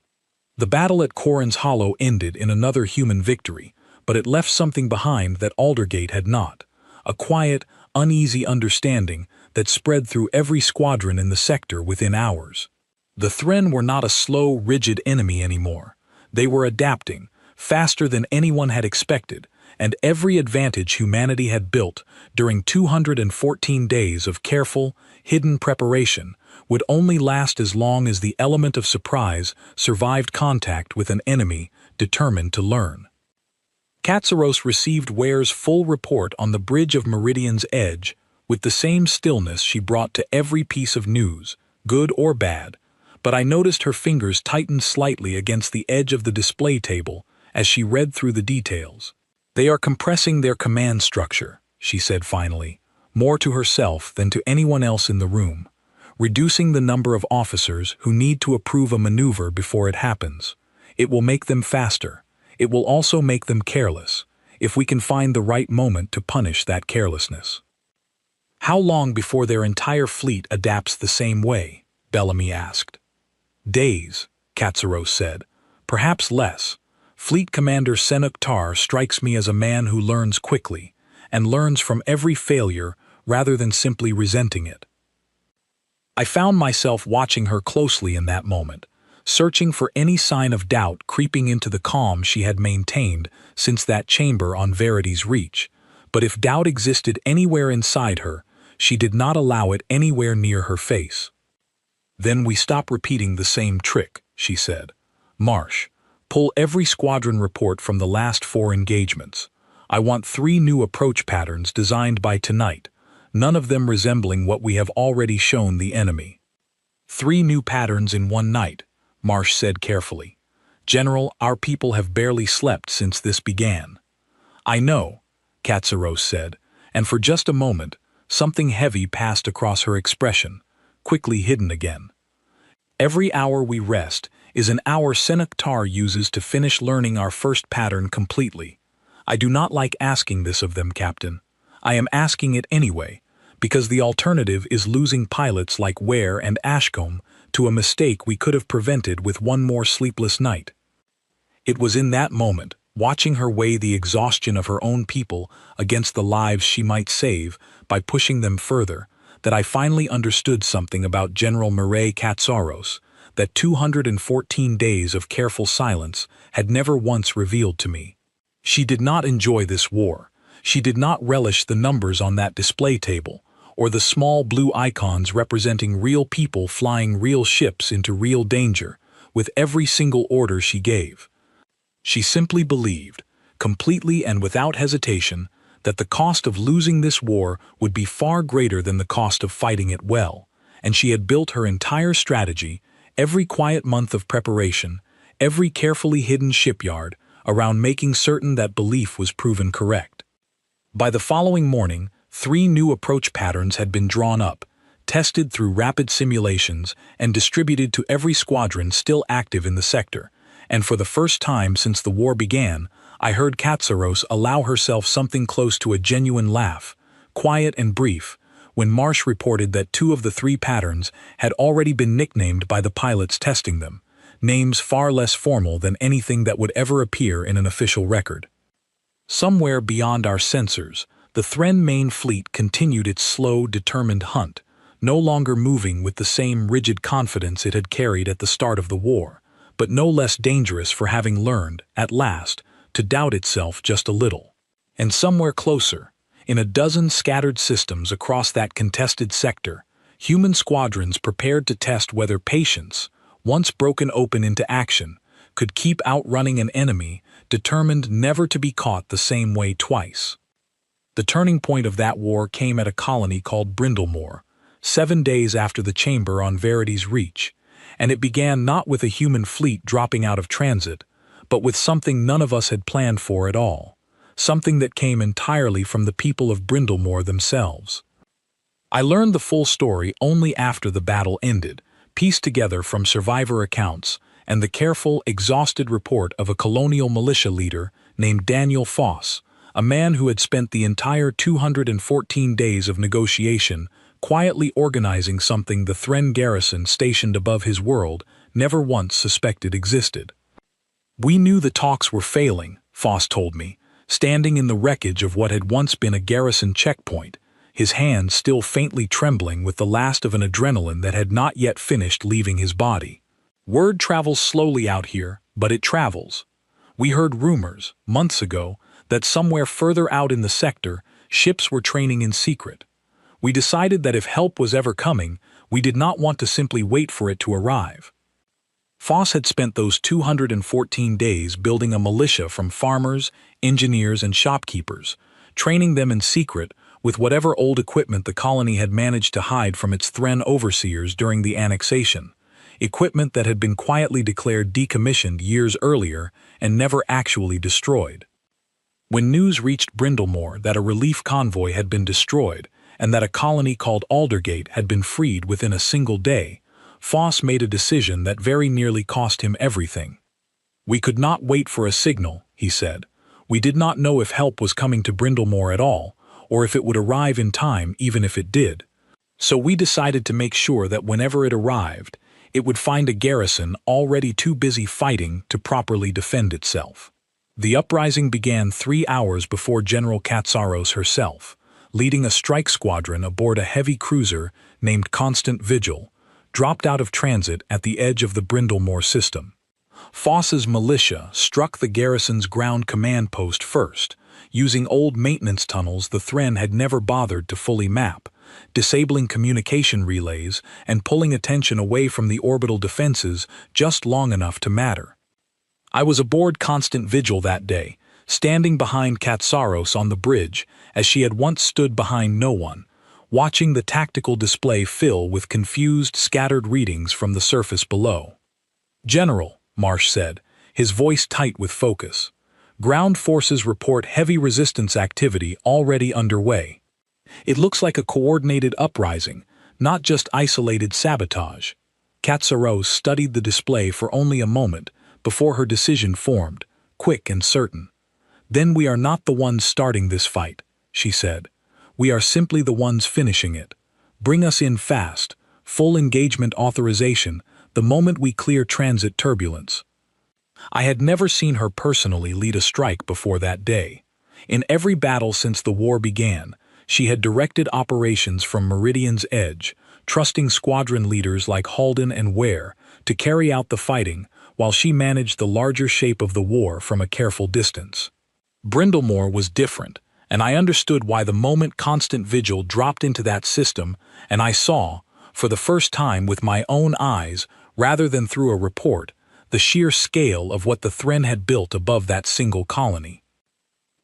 The battle at Corin's Hollow ended in another human victory, but it left something behind that Aldergate had not, a quiet, uneasy understanding that spread through every squadron in the sector within hours. The Thren were not a slow, rigid enemy anymore. They were adapting, faster than anyone had expected, and every advantage humanity had built during 214 days of careful, hidden preparation would only last as long as the element of surprise survived contact with an enemy determined to learn. Katsaros received Ware's full report on the bridge of Meridian's edge with the same stillness she brought to every piece of news, good or bad, but I noticed her fingers tighten slightly against the edge of the display table as she read through the details. "They are compressing their command structure," she said finally, more to herself than to anyone else in the room, reducing the number of officers who need to approve a maneuver before it happens. It will make them faster. It will also make them careless, if we can find the right moment to punish that carelessness. "How long before their entire fleet adapts the same way?" Bellamy asked. "Days," Katsaros said. "Perhaps less. Fleet Commander Senuk Tar strikes me as a man who learns quickly, and learns from every failure rather than simply resenting it." I found myself watching her closely in that moment, searching for any sign of doubt creeping into the calm she had maintained since that chamber on Verity's Reach, but if doubt existed anywhere inside her, she did not allow it anywhere near her face. "Then we stop repeating the same trick," she said. "Marsh, pull every squadron report from the last 4 engagements. I want 3 new approach patterns designed by tonight, none of them resembling what we have already shown the enemy." 3 new patterns in one night, Marsh said carefully. "General, our people have barely slept since this began." "I know," Katsaros said, and for just a moment, something heavy passed across her expression, quickly hidden again. "Every hour we rest is an hour Senuk Tar uses to finish learning our first pattern completely. I do not like asking this of them, Captain. I am asking it anyway, because the alternative is losing pilots like Ware and Ashcombe to a mistake we could have prevented with one more sleepless night." It was in that moment, watching her weigh the exhaustion of her own people against the lives she might save by pushing them further, that I finally understood something about General Mireille Katsaros that 214 days of careful silence had never once revealed to me. She did not enjoy this war. She did not relish the numbers on that display table, or the small blue icons representing real people flying real ships into real danger, with every single order she gave. She simply believed, completely and without hesitation, that the cost of losing this war would be far greater than the cost of fighting it well, and she had built her entire strategy, every quiet month of preparation, every carefully hidden shipyard, around making certain that belief was proven correct. By the following morning, 3 new approach patterns had been drawn up, tested through rapid simulations, and distributed to every squadron still active in the sector, and for the first time since the war began, I heard Katsaros allow herself something close to a genuine laugh, quiet and brief, when Marsh reported that 2 of the 3 patterns had already been nicknamed by the pilots testing them, names far less formal than anything that would ever appear in an official record. Somewhere beyond our sensors, The Thren main fleet continued its slow, determined hunt, no longer moving with the same rigid confidence it had carried at the start of the war, but no less dangerous for having learned, at last, to doubt itself just a little. And somewhere closer, in a dozen scattered systems across that contested sector, human squadrons prepared to test whether patience, once broken open into action, could keep outrunning an enemy determined never to be caught the same way twice. The turning point of that war came at a colony called Brindlemore, 7 days after the chamber on Verity's reach, and it began not with a human fleet dropping out of transit, but with something none of us had planned for at all, something that came entirely from the people of Brindlemore themselves. I learned the full story only after the battle ended, pieced together from survivor accounts and the careful, exhausted report of a colonial militia leader named Daniel Foss, a man who had spent the entire 214 days of negotiation quietly organizing something the Thren garrison stationed above his world never once suspected existed. "We knew the talks were failing," Foss told me, standing in the wreckage of what had once been a garrison checkpoint, his hands still faintly trembling with the last of an adrenaline that had not yet finished leaving his body. "Word travels slowly out here, but it travels. We heard rumors, months ago, that somewhere further out in the sector, ships were training in secret. We decided that if help was ever coming, we did not want to simply wait for it to arrive." Foss had spent those 214 days building a militia from farmers, engineers, and shopkeepers, training them in secret with whatever old equipment the colony had managed to hide from its Thren overseers during the annexation, equipment that had been quietly declared decommissioned years earlier and never actually destroyed. When news reached Brindlemore that a relief convoy had been destroyed and that a colony called Aldergate had been freed within a single day, Foss made a decision that very nearly cost him everything. "We could not wait for a signal," he said. "We did not know if help was coming to Brindlemore at all, or if it would arrive in time even if it did. So we decided to make sure that whenever it arrived, it would find a garrison already too busy fighting to properly defend itself." The uprising began 3 hours before General Katsaros herself, leading a strike squadron aboard a heavy cruiser named Constant Vigil, dropped out of transit at the edge of the Brindlemore system. Foss's militia struck the garrison's ground command post first, using old maintenance tunnels the Thren had never bothered to fully map, disabling communication relays and pulling attention away from the orbital defenses just long enough to matter. I was aboard Constant Vigil that day, standing behind Katsaros on the bridge as she had once stood behind no one, watching the tactical display fill with confused, scattered readings from the surface below. "General," Marsh said, his voice tight with focus, "ground forces report heavy resistance activity already underway. It looks like a coordinated uprising, not just isolated sabotage." Katsaros studied the display for only a moment before her decision formed, quick and certain. "Then we are not the ones starting this fight," she said. "We are simply the ones finishing it. Bring us in fast, full engagement authorization, the moment we clear transit turbulence." I had never seen her personally lead a strike before that day. In every battle since the war began, she had directed operations from Meridian's edge, trusting squadron leaders like Halden and Ware to carry out the fighting while she managed the larger shape of the war from a careful distance. Brindlemore was different, and I understood why the moment Constant Vigil dropped into that system and I saw, for the first time with my own eyes rather than through a report, the sheer scale of what the Thren had built above that single colony.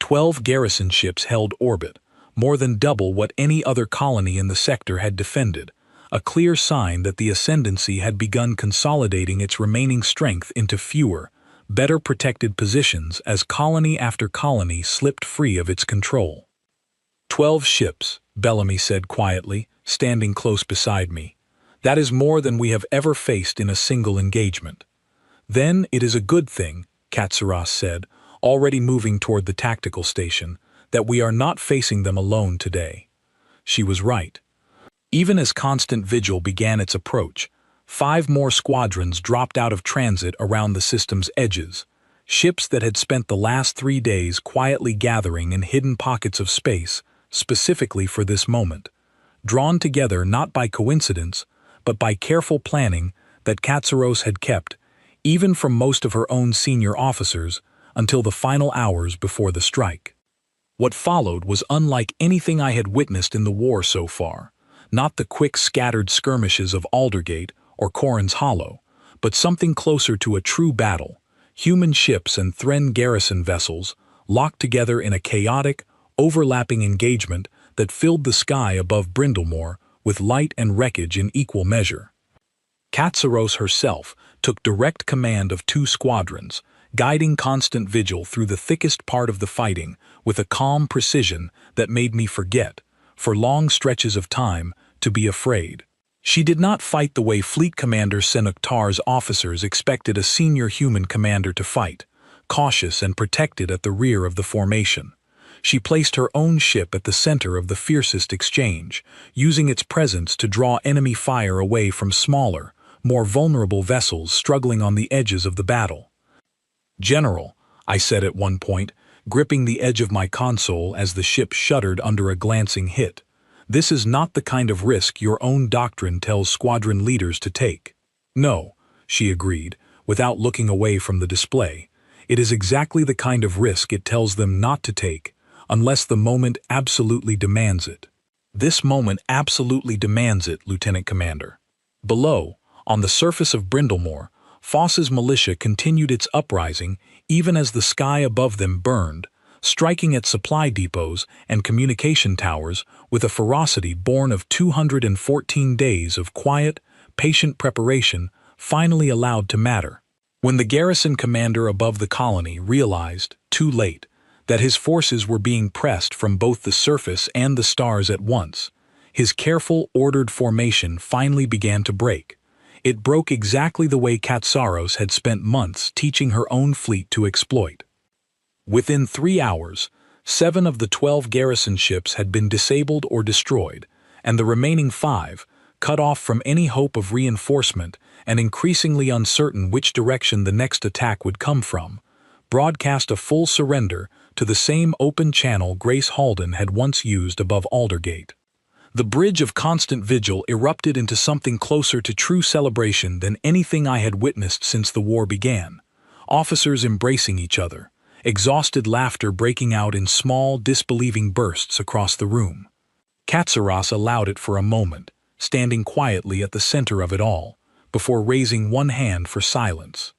12 garrison ships held orbit, more than double what any other colony in the sector had defended, a clear sign that the ascendancy had begun consolidating its remaining strength into fewer, better protected positions as colony after colony slipped free of its control. 12 ships, Bellamy said quietly, standing close beside me. "That is more than we have ever faced in a single engagement." "Then it is a good thing," Katsaros said, already moving toward the tactical station, "that we are not facing them alone today." She was right. Even as Constant Vigil began its approach, 5 more squadrons dropped out of transit around the system's edges, ships that had spent the last 3 days quietly gathering in hidden pockets of space, specifically for this moment, drawn together not by coincidence, but by careful planning that Katsaros had kept, even from most of her own senior officers, until the final hours before the strike. What followed was unlike anything I had witnessed in the war so far, not the quick scattered skirmishes of Aldergate or Corin's Hollow, but something closer to a true battle, human ships and Thren garrison vessels locked together in a chaotic, overlapping engagement that filled the sky above Brindlemoor with light and wreckage in equal measure. Katsaros herself took direct command of 2 squadrons, guiding constant vigil through the thickest part of the fighting with a calm precision that made me forget, for long stretches of time, to be afraid. She did not fight the way Fleet Commander Senuktar's officers expected a senior human commander to fight, cautious and protected at the rear of the formation. She placed her own ship at the center of the fiercest exchange, using its presence to draw enemy fire away from smaller, more vulnerable vessels struggling on the edges of the battle. "General," I said at one point, gripping the edge of my console as the ship shuddered under a glancing hit, "this is not the kind of risk your own doctrine tells squadron leaders to take." "No," she agreed, without looking away from the display. "It is exactly the kind of risk it tells them not to take, unless the moment absolutely demands it. This moment absolutely demands it, Lieutenant Commander." Below, on the surface of Brindlemoor, Foss's militia continued its uprising even as the sky above them burned, striking at supply depots and communication towers with a ferocity born of 214 days of quiet, patient preparation finally allowed to matter. When the garrison commander above the colony realized, too late, that his forces were being pressed from both the surface and the stars at once, his careful, ordered formation finally began to break. It broke exactly the way Katsaros had spent months teaching her own fleet to exploit. Within 3 hours, 7 of the 12 garrison ships had been disabled or destroyed, and the remaining 5, cut off from any hope of reinforcement and increasingly uncertain which direction the next attack would come from, broadcast a full surrender to the same open channel Grace Halden had once used above Aldergate. The bridge of constant vigil erupted into something closer to true celebration than anything I had witnessed since the war began, officers embracing each other, exhausted laughter breaking out in small, disbelieving bursts across the room. Katsaros allowed it for a moment, standing quietly at the center of it all, before raising one hand for silence.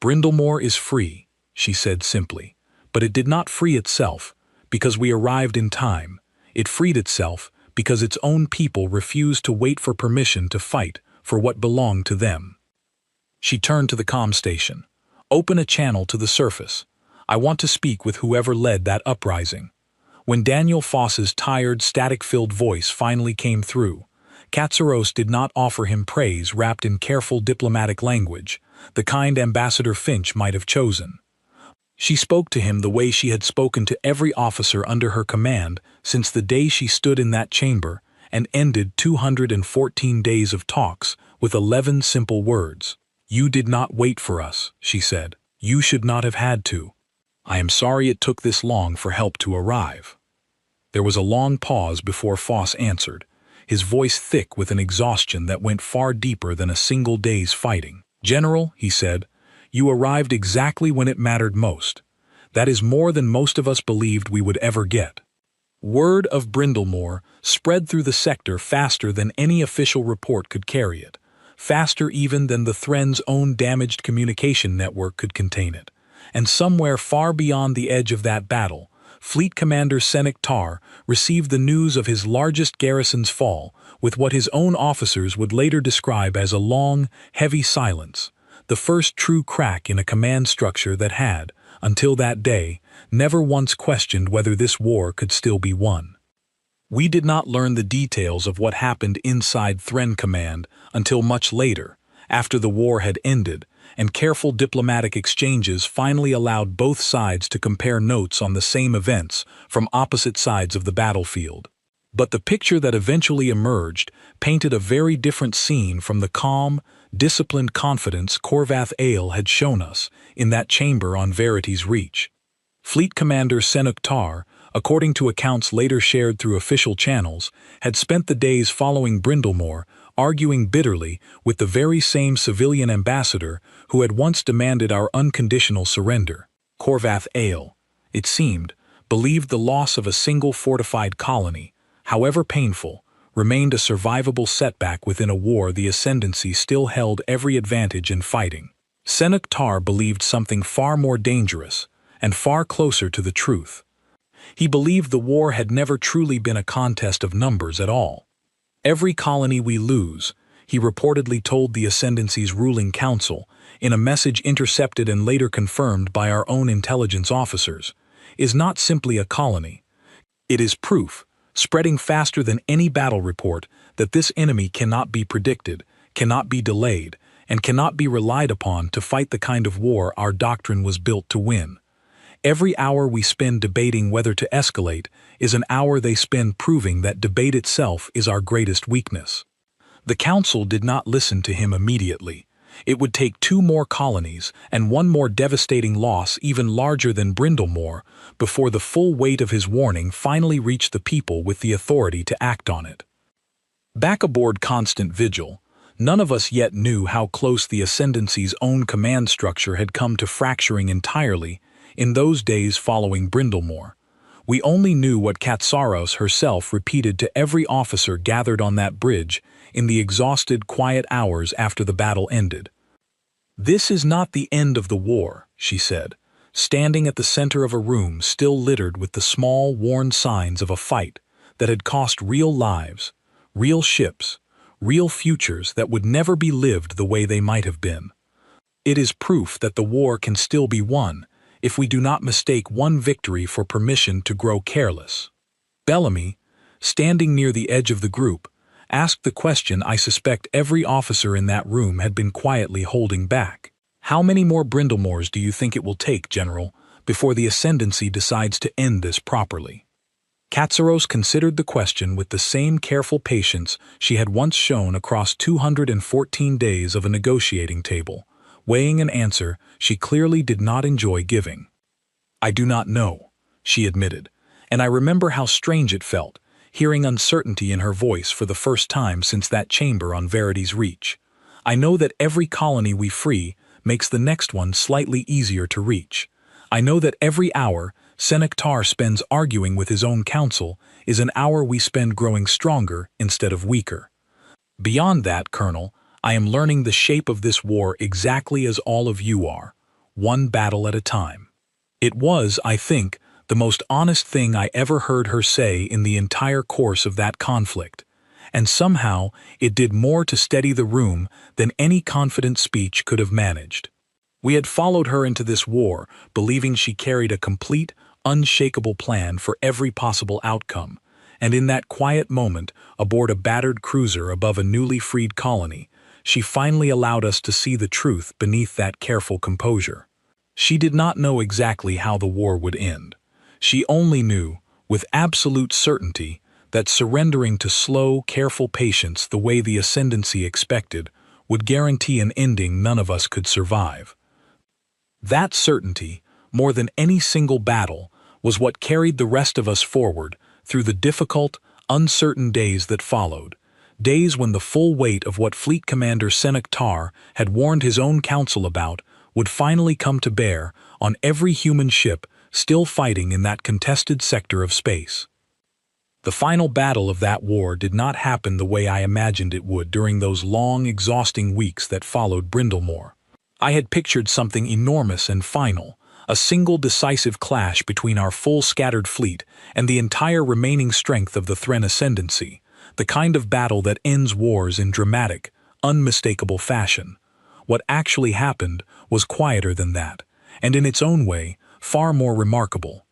"Brindlemoor is free," she said simply, "but it did not free itself, because we arrived in time. It freed itself because its own people refused to wait for permission to fight for what belonged to them." She turned to the comm station. "Open a channel to the surface. I want to speak with whoever led that uprising." When Daniel Foss's tired, static-filled voice finally came through, Katsaros did not offer him praise wrapped in careful diplomatic language, the kind Ambassador Finch might have chosen. She spoke to him the way she had spoken to every officer under her command since the day she stood in that chamber and ended 214 days of talks with 11 simple words. "You did not wait for us," she said. "You should not have had to. I am sorry it took this long for help to arrive." There was a long pause before Foss answered, his voice thick with an exhaustion that went far deeper than a single day's fighting. "General," he said, "you arrived exactly when it mattered most. That is more than most of us believed we would ever get." Word of Brindlemoor spread through the sector faster than any official report could carry it, faster even than the Thren's own damaged communication network could contain it. And somewhere far beyond the edge of that battle, Fleet Commander Senuktar received the news of his largest garrison's fall with what his own officers would later describe as a long, heavy silence, the first true crack in a command structure that had, until that day, never once questioned whether this war could still be won. We did not learn the details of what happened inside Thren Command until much later, after the war had ended, and careful diplomatic exchanges finally allowed both sides to compare notes on the same events from opposite sides of the battlefield. But the picture that eventually emerged painted a very different scene from the calm, disciplined confidence Corvath Ale had shown us in that chamber on Verity's Reach. Fleet Commander Senuktar, according to accounts later shared through official channels, had spent the days following Brindlemore arguing bitterly with the very same civilian ambassador who had once demanded our unconditional surrender. Corvath Ale, it seemed, believed the loss of a single fortified colony, however painful, remained a survivable setback within a war the ascendancy still held every advantage in fighting. Senuk-Tar believed something far more dangerous and far closer to the truth. He believed the war had never truly been a contest of numbers at all. Every colony we lose, he reportedly told the ascendancy's ruling council, in a message intercepted and later confirmed by our own intelligence officers, is not simply a colony. It is proof, spreading faster than any battle report, that this enemy cannot be predicted, cannot be delayed, and cannot be relied upon to fight the kind of war our doctrine was built to win. Every hour we spend debating whether to escalate is an hour they spend proving that debate itself is our greatest weakness. The council did not listen to him immediately. It would take 2 more colonies and 1 more devastating loss even larger than Brindlemore before the full weight of his warning finally reached the people with the authority to act on it. Back aboard Constant Vigil, none of us yet knew how close the ascendancy's own command structure had come to fracturing entirely in those days following Brindlemore. We only knew what Katsaros herself repeated to every officer gathered on that bridge in the exhausted, quiet hours after the battle ended. "This is not the end of the war," she said, standing at the center of a room still littered with the small, worn signs of a fight that had cost real lives, real ships, real futures that would never be lived the way they might have been. "It is proof that the war can still be won if we do not mistake one victory for permission to grow careless." Bellamy, standing near the edge of the group, asked the question I suspect every officer in that room had been quietly holding back. "How many more Brindlemores do you think it will take, General, before the ascendancy decides to end this properly?" Katsaros considered the question with the same careful patience she had once shown across 214 days of a negotiating table, weighing an answer she clearly did not enjoy giving. "I do not know," she admitted, and I remember how strange it felt, hearing uncertainty in her voice for the first time since that chamber on Verity's Reach. "I know that every colony we free makes the next one slightly easier to reach. I know that every hour Senuk-Tar spends arguing with his own council is an hour we spend growing stronger instead of weaker. Beyond that, Colonel, I am learning the shape of this war exactly as all of you are, one battle at a time." It was, I think, the most honest thing I ever heard her say in the entire course of that conflict, and somehow it did more to steady the room than any confident speech could have managed. We had followed her into this war, believing she carried a complete, unshakable plan for every possible outcome, and in that quiet moment, aboard a battered cruiser above a newly freed colony, she finally allowed us to see the truth beneath that careful composure. She did not know exactly how the war would end. She only knew, with absolute certainty, that surrendering to slow, careful patience the way the ascendancy expected would guarantee an ending none of us could survive. That certainty, more than any single battle, was what carried the rest of us forward through the difficult, uncertain days that followed, days when the full weight of what Fleet Commander Senuk-Tar had warned his own council about would finally come to bear on every human ship still fighting in that contested sector of space. The final battle of that war did not happen the way I imagined it would during those long, exhausting weeks that followed Brindlemore. I had pictured something enormous and final, a single decisive clash between our full scattered fleet and the entire remaining strength of the Thren Ascendancy, the kind of battle that ends wars in dramatic, unmistakable fashion. What actually happened was quieter than that, and in its own way, far more remarkable.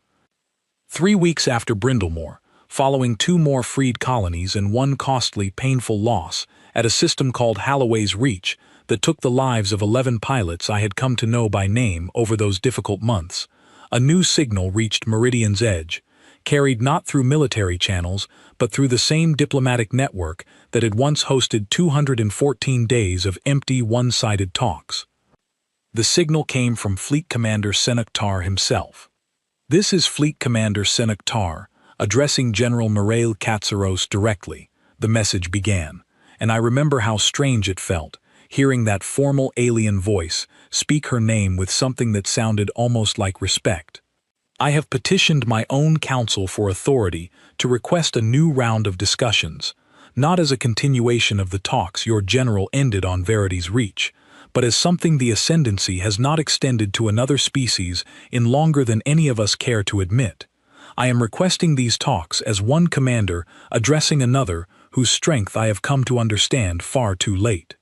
3 weeks after Brindlemore, following 2 more freed colonies and 1 costly, painful loss at a system called Halloway's Reach that took the lives of 11 pilots I had come to know by name over those difficult months, a new signal reached Meridian's edge, carried not through military channels but through the same diplomatic network that had once hosted 214 days of empty, one-sided talks. The signal came from Fleet Commander Senuk-Tar himself. "This is Fleet Commander Senuktar, addressing General Mirail Katsaros directly," the message began, and I remember how strange it felt, hearing that formal alien voice speak her name with something that sounded almost like respect. "I have petitioned my own council for authority to request a new round of discussions, not as a continuation of the talks your general ended on Verity's Reach, but as something the ascendancy has not extended to another species in longer than any of us care to admit. I am requesting these talks as one commander addressing another whose strength I have come to understand far too late."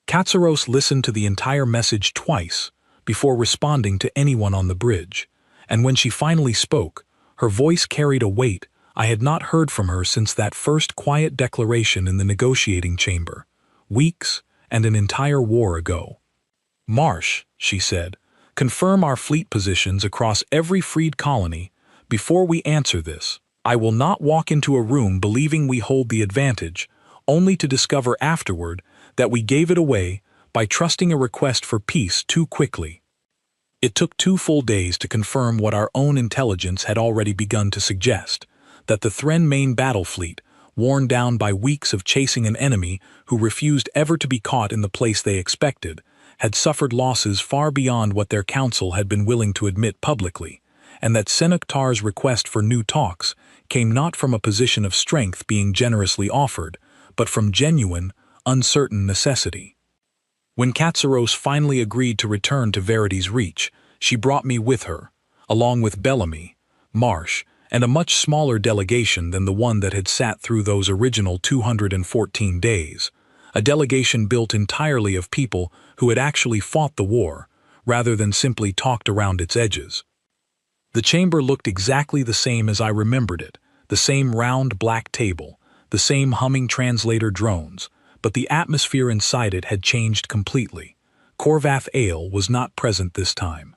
Katsaros listened to the entire message twice before responding to anyone on the bridge, and when she finally spoke, her voice carried a weight I had not heard from her since that first quiet declaration in the negotiating chamber, weeks and an entire war ago. "Marsh," she said, "confirm our fleet positions across every freed colony before we answer this. I will not walk into a room believing we hold the advantage, only to discover afterward that we gave it away by trusting a request for peace too quickly." It took 2 full days to confirm what our own intelligence had already begun to suggest, that the Thren main battle fleet, worn down by weeks of chasing an enemy who refused ever to be caught in the place they expected, had suffered losses far beyond what their council had been willing to admit publicly, and that Senuktar's request for new talks came not from a position of strength being generously offered, but from genuine, uncertain necessity. When Katsaros finally agreed to return to Verity's Reach, she brought me with her, along with Bellamy, Marsh, and a much smaller delegation than the one that had sat through those original 214 days, a delegation built entirely of people who had actually fought the war, rather than simply talked around its edges. The chamber looked exactly the same as I remembered it, the same round black table, the same humming translator drones, but the atmosphere inside it had changed completely. Korvath Ale was not present this time.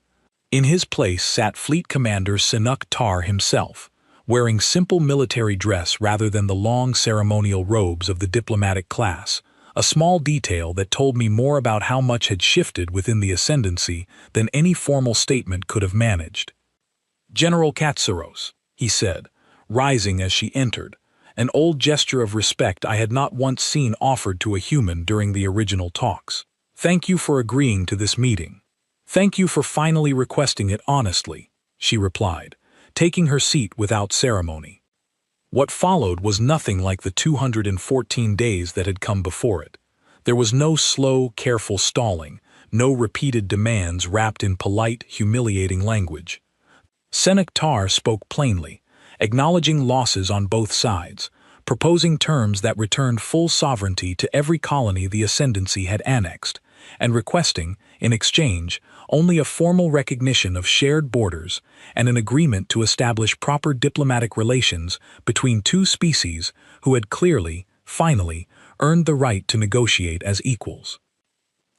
In his place sat Fleet Commander Senuktar himself, wearing simple military dress rather than the long ceremonial robes of the diplomatic class, a small detail that told me more about how much had shifted within the ascendancy than any formal statement could have managed. "General Katsaros," he said, rising as she entered, an old gesture of respect I had not once seen offered to a human during the original talks. "Thank you for agreeing to this meeting. Thank you for finally requesting it honestly," she replied, taking her seat without ceremony. What followed was nothing like the 214 days that had come before it. There was no slow, careful stalling, no repeated demands wrapped in polite, humiliating language. Senuktar spoke plainly, acknowledging losses on both sides, proposing terms that returned full sovereignty to every colony the ascendancy had annexed, and requesting, in exchange, only a formal recognition of shared borders and an agreement to establish proper diplomatic relations between two species who had clearly, finally, earned the right to negotiate as equals.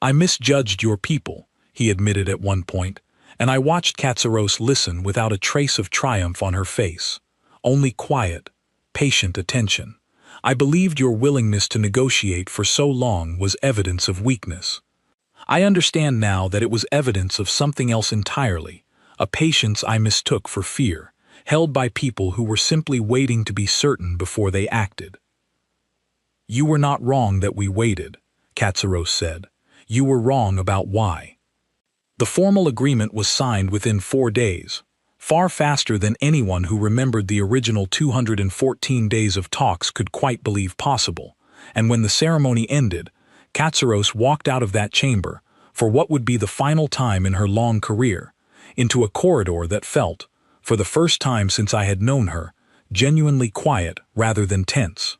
"I misjudged your people," he admitted at one point, and I watched Katsaros listen without a trace of triumph on her face. Only quiet, patient attention. "I believed your willingness to negotiate for so long was evidence of weakness. I understand now that it was evidence of something else entirely, a patience I mistook for fear, held by people who were simply waiting to be certain before they acted." "You were not wrong that we waited," Katsaros said. "You were wrong about why." The formal agreement was signed within 4 days, far faster than anyone who remembered the original 214 days of talks could quite believe possible, and when the ceremony ended, Katsaros walked out of that chamber, for what would be the final time in her long career, into a corridor that felt, for the first time since I had known her, genuinely quiet rather than tense.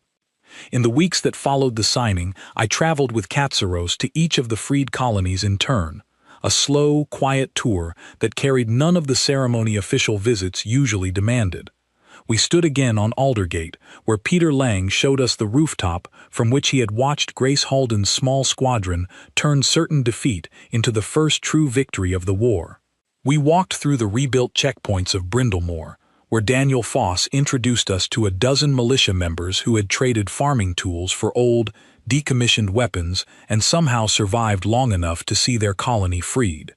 In the weeks that followed the signing, I traveled with Katsaros to each of the freed colonies in turn, a slow, quiet tour that carried none of the ceremony official visits usually demanded. We stood again on Aldergate, where Peter Lang showed us the rooftop from which he had watched Grace Halden's small squadron turn certain defeat into the first true victory of the war. We walked through the rebuilt checkpoints of Brindlemore, where Daniel Foss introduced us to a dozen militia members who had traded farming tools for old, decommissioned weapons and somehow survived long enough to see their colony freed.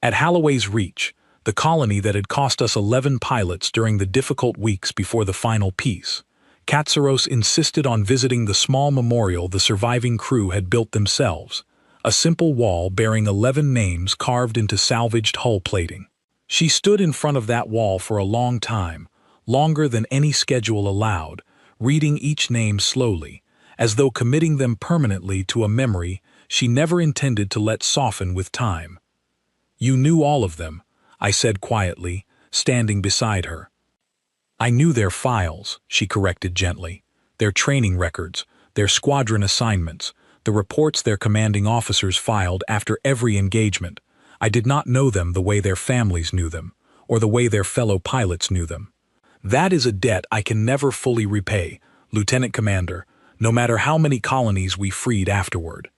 At Holloway's Reach, the colony that had cost us 11 pilots during the difficult weeks before the final peace. Katsaros insisted on visiting the small memorial the surviving crew had built themselves, a simple wall bearing 11 names carved into salvaged hull plating. She stood in front of that wall for a long time, longer than any schedule allowed, reading each name slowly, as though committing them permanently to a memory she never intended to let soften with time. "You knew all of them," I said quietly, standing beside her. "I knew their files," she corrected gently, "their training records, their squadron assignments, the reports their commanding officers filed after every engagement. I did not know them the way their families knew them, or the way their fellow pilots knew them. That is a debt I can never fully repay, Lieutenant Commander, no matter how many colonies we freed afterward."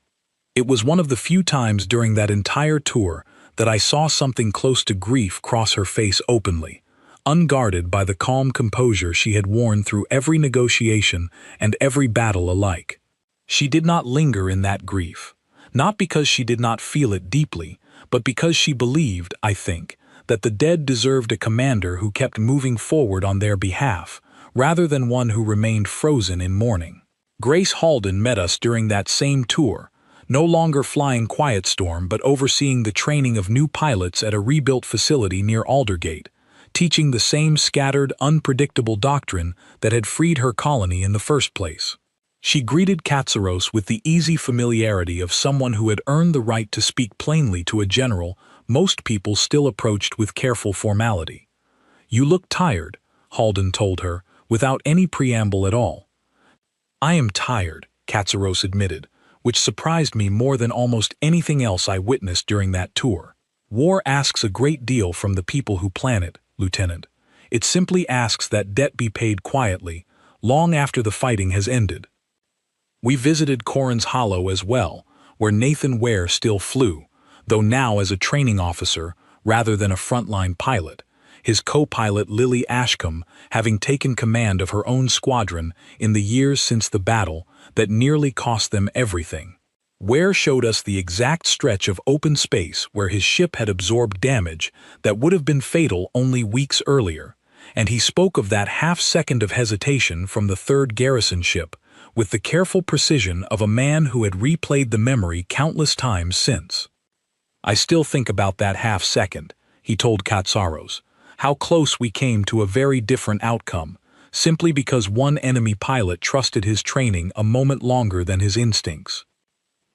It was one of the few times during that entire tour that I saw something close to grief cross her face openly, unguarded by the calm composure she had worn through every negotiation and every battle alike. She did not linger in that grief, not because she did not feel it deeply, but because she believed, I think, that the dead deserved a commander who kept moving forward on their behalf, rather than one who remained frozen in mourning. Grace Halden met us during that same tour, no longer flying Quiet Storm but overseeing the training of new pilots at a rebuilt facility near Aldergate, teaching the same scattered, unpredictable doctrine that had freed her colony in the first place. She greeted Katsaros with the easy familiarity of someone who had earned the right to speak plainly to a general most people still approached with careful formality. "You look tired," Halden told her, without any preamble at all. "I am tired," Katsaros admitted, which surprised me more than almost anything else I witnessed during that tour. "War asks a great deal from the people who plan it, Lieutenant. It simply asks that debt be paid quietly, long after the fighting has ended." We visited Corin's Hollow as well, where Nathan Ware still flew, though now as a training officer rather than a frontline pilot, his co-pilot Lily Ashcombe having taken command of her own squadron in the years since the battle that nearly cost them everything. Ware showed us the exact stretch of open space where his ship had absorbed damage that would have been fatal only weeks earlier, and he spoke of that half-second of hesitation from the 3rd Garrison ship with the careful precision of a man who had replayed the memory countless times since. "I still think about that half-second," he told Katsaros, "how close we came to a very different outcome, simply because one enemy pilot trusted his training a moment longer than his instincts."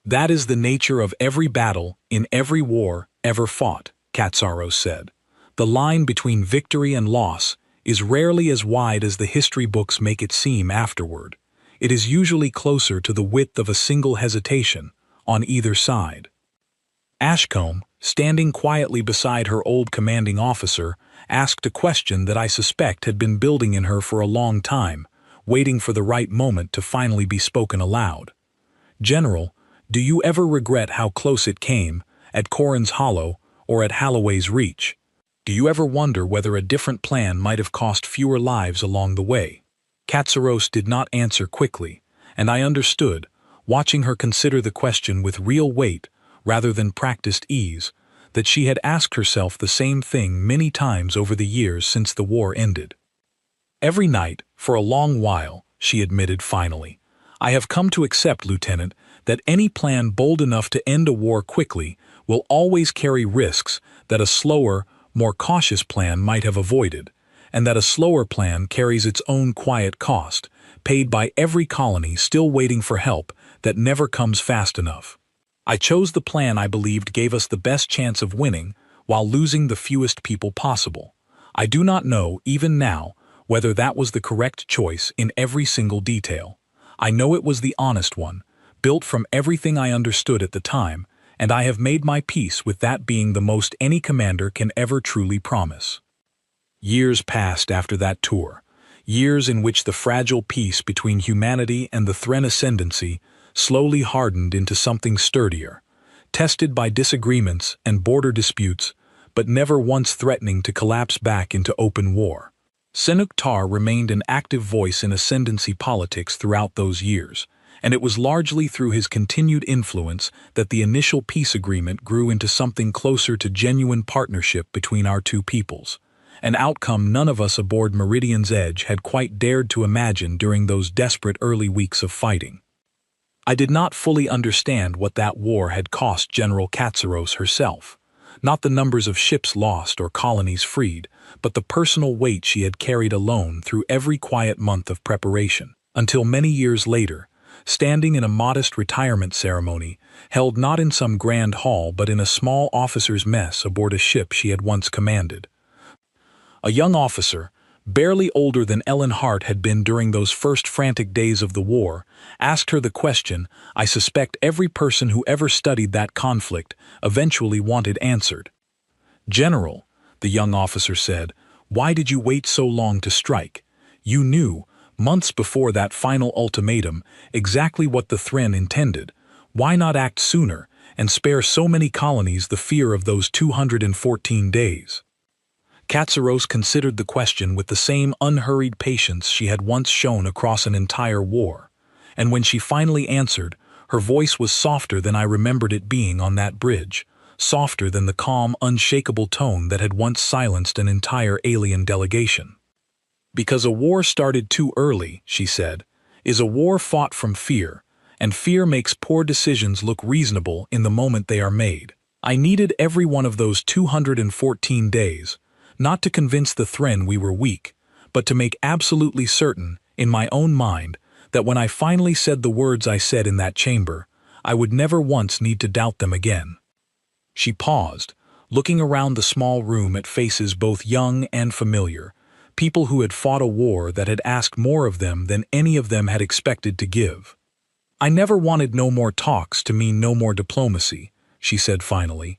"That is the nature of every battle in every war ever fought," Katsaros said. "The line between victory and loss is rarely as wide as the history books make it seem afterward. It is usually closer to the width of a single hesitation on either side." Ashcombe, standing quietly beside her old commanding officer, asked a question that I suspect had been building in her for a long time, waiting for the right moment to finally be spoken aloud. "General, do you ever regret how close it came, at Corin's Hollow or at Holloway's Reach? Do you ever wonder whether a different plan might have cost fewer lives along the way?" Katsaros did not answer quickly, and I understood, watching her consider the question with real weight rather than practiced ease, that she had asked herself the same thing many times over the years since the war ended. "Every night, for a long while," she admitted finally, "I have come to accept, Lieutenant, that any plan bold enough to end a war quickly will always carry risks that a slower, more cautious plan might have avoided, and that a slower plan carries its own quiet cost, paid by every colony still waiting for help that never comes fast enough. I chose the plan I believed gave us the best chance of winning while losing the fewest people possible. I do not know, even now, whether that was the correct choice in every single detail. I know it was the honest one, built from everything I understood at the time, and I have made my peace with that being the most any commander can ever truly promise." Years passed after that tour, years in which the fragile peace between humanity and the Thren ascendancy slowly hardened into something sturdier, tested by disagreements and border disputes, but never once threatening to collapse back into open war. Senuk Tar remained an active voice in ascendancy politics throughout those years, and it was largely through his continued influence that the initial peace agreement grew into something closer to genuine partnership between our two peoples, an outcome none of us aboard Meridian's Edge had quite dared to imagine during those desperate early weeks of fighting. I did not fully understand what that war had cost General Katsaros herself, not the numbers of ships lost or colonies freed, but the personal weight she had carried alone through every quiet month of preparation, until many years later, standing in a modest retirement ceremony, held not in some grand hall but in a small officer's mess aboard a ship she had once commanded. A young officer, barely older than Ellen Hart had been during those first frantic days of the war, asked her the question I suspect every person who ever studied that conflict eventually wanted answered. "General," the young officer said, "why did you wait so long to strike? You knew, months before that final ultimatum, exactly what the Thren intended. Why not act sooner and spare so many colonies the fear of those 214 days?" Katsaros considered the question with the same unhurried patience she had once shown across an entire war, and when she finally answered, her voice was softer than I remembered it being on that bridge, softer than the calm, unshakable tone that had once silenced an entire alien delegation. "Because a war started too early," she said, "is a war fought from fear, and fear makes poor decisions look reasonable in the moment they are made. I needed every one of those 214 days, not to convince the Thren we were weak, but to make absolutely certain, in my own mind, that when I finally said the words I said in that chamber, I would never once need to doubt them again." She paused, looking around the small room at faces both young and familiar, people who had fought a war that had asked more of them than any of them had expected to give. "I never wanted no more talks to mean no more diplomacy," she said finally.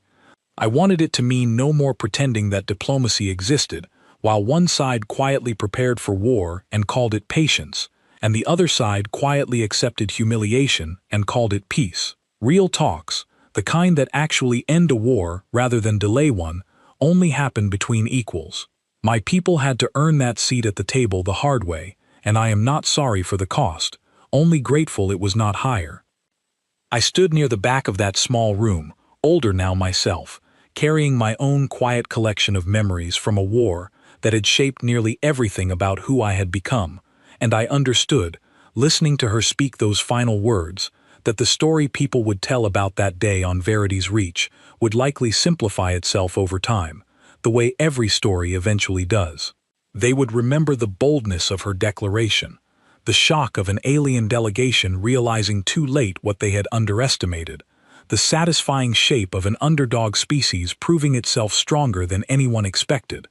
"I wanted it to mean no more pretending that diplomacy existed, while one side quietly prepared for war and called it patience, and the other side quietly accepted humiliation and called it peace. Real talks, the kind that actually end a war rather than delay one, only happen between equals. My people had to earn that seat at the table the hard way, and I am not sorry for the cost, only grateful it was not higher." I stood near the back of that small room, older now myself, carrying my own quiet collection of memories from a war that had shaped nearly everything about who I had become, and I understood, listening to her speak those final words, that the story people would tell about that day on Verity's Reach would likely simplify itself over time, the way every story eventually does. They would remember the boldness of her declaration, the shock of an alien delegation realizing too late what they had underestimated, the satisfying shape of an underdog species proving itself stronger than anyone expected.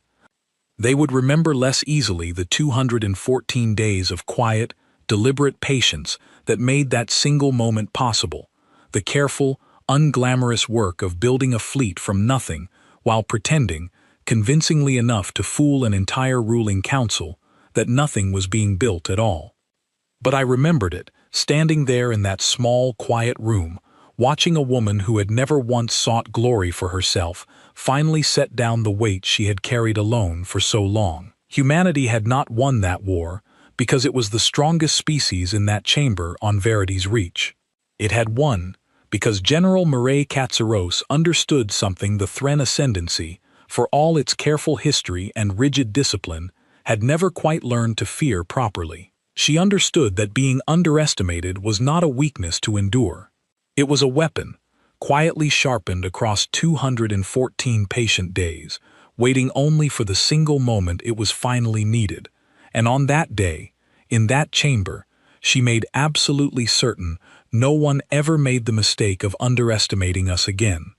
They would remember less easily the 214 days of quiet, deliberate patience that made that single moment possible, the careful, unglamorous work of building a fleet from nothing while pretending, convincingly enough to fool an entire ruling council, that nothing was being built at all. But I remembered it, standing there in that small, quiet room, watching a woman who had never once sought glory for herself finally set down the weight she had carried alone for so long. Humanity had not won that war because it was the strongest species in that chamber on Verity's Reach. It had won because General Mireille Katsaros understood something the Thren ascendancy, for all its careful history and rigid discipline, had never quite learned to fear properly. She understood that being underestimated was not a weakness to endure. It was a weapon, quietly sharpened across 214 patient days, waiting only for the single moment it was finally needed. And on that day, in that chamber, she made absolutely certain no one ever made the mistake of underestimating us again.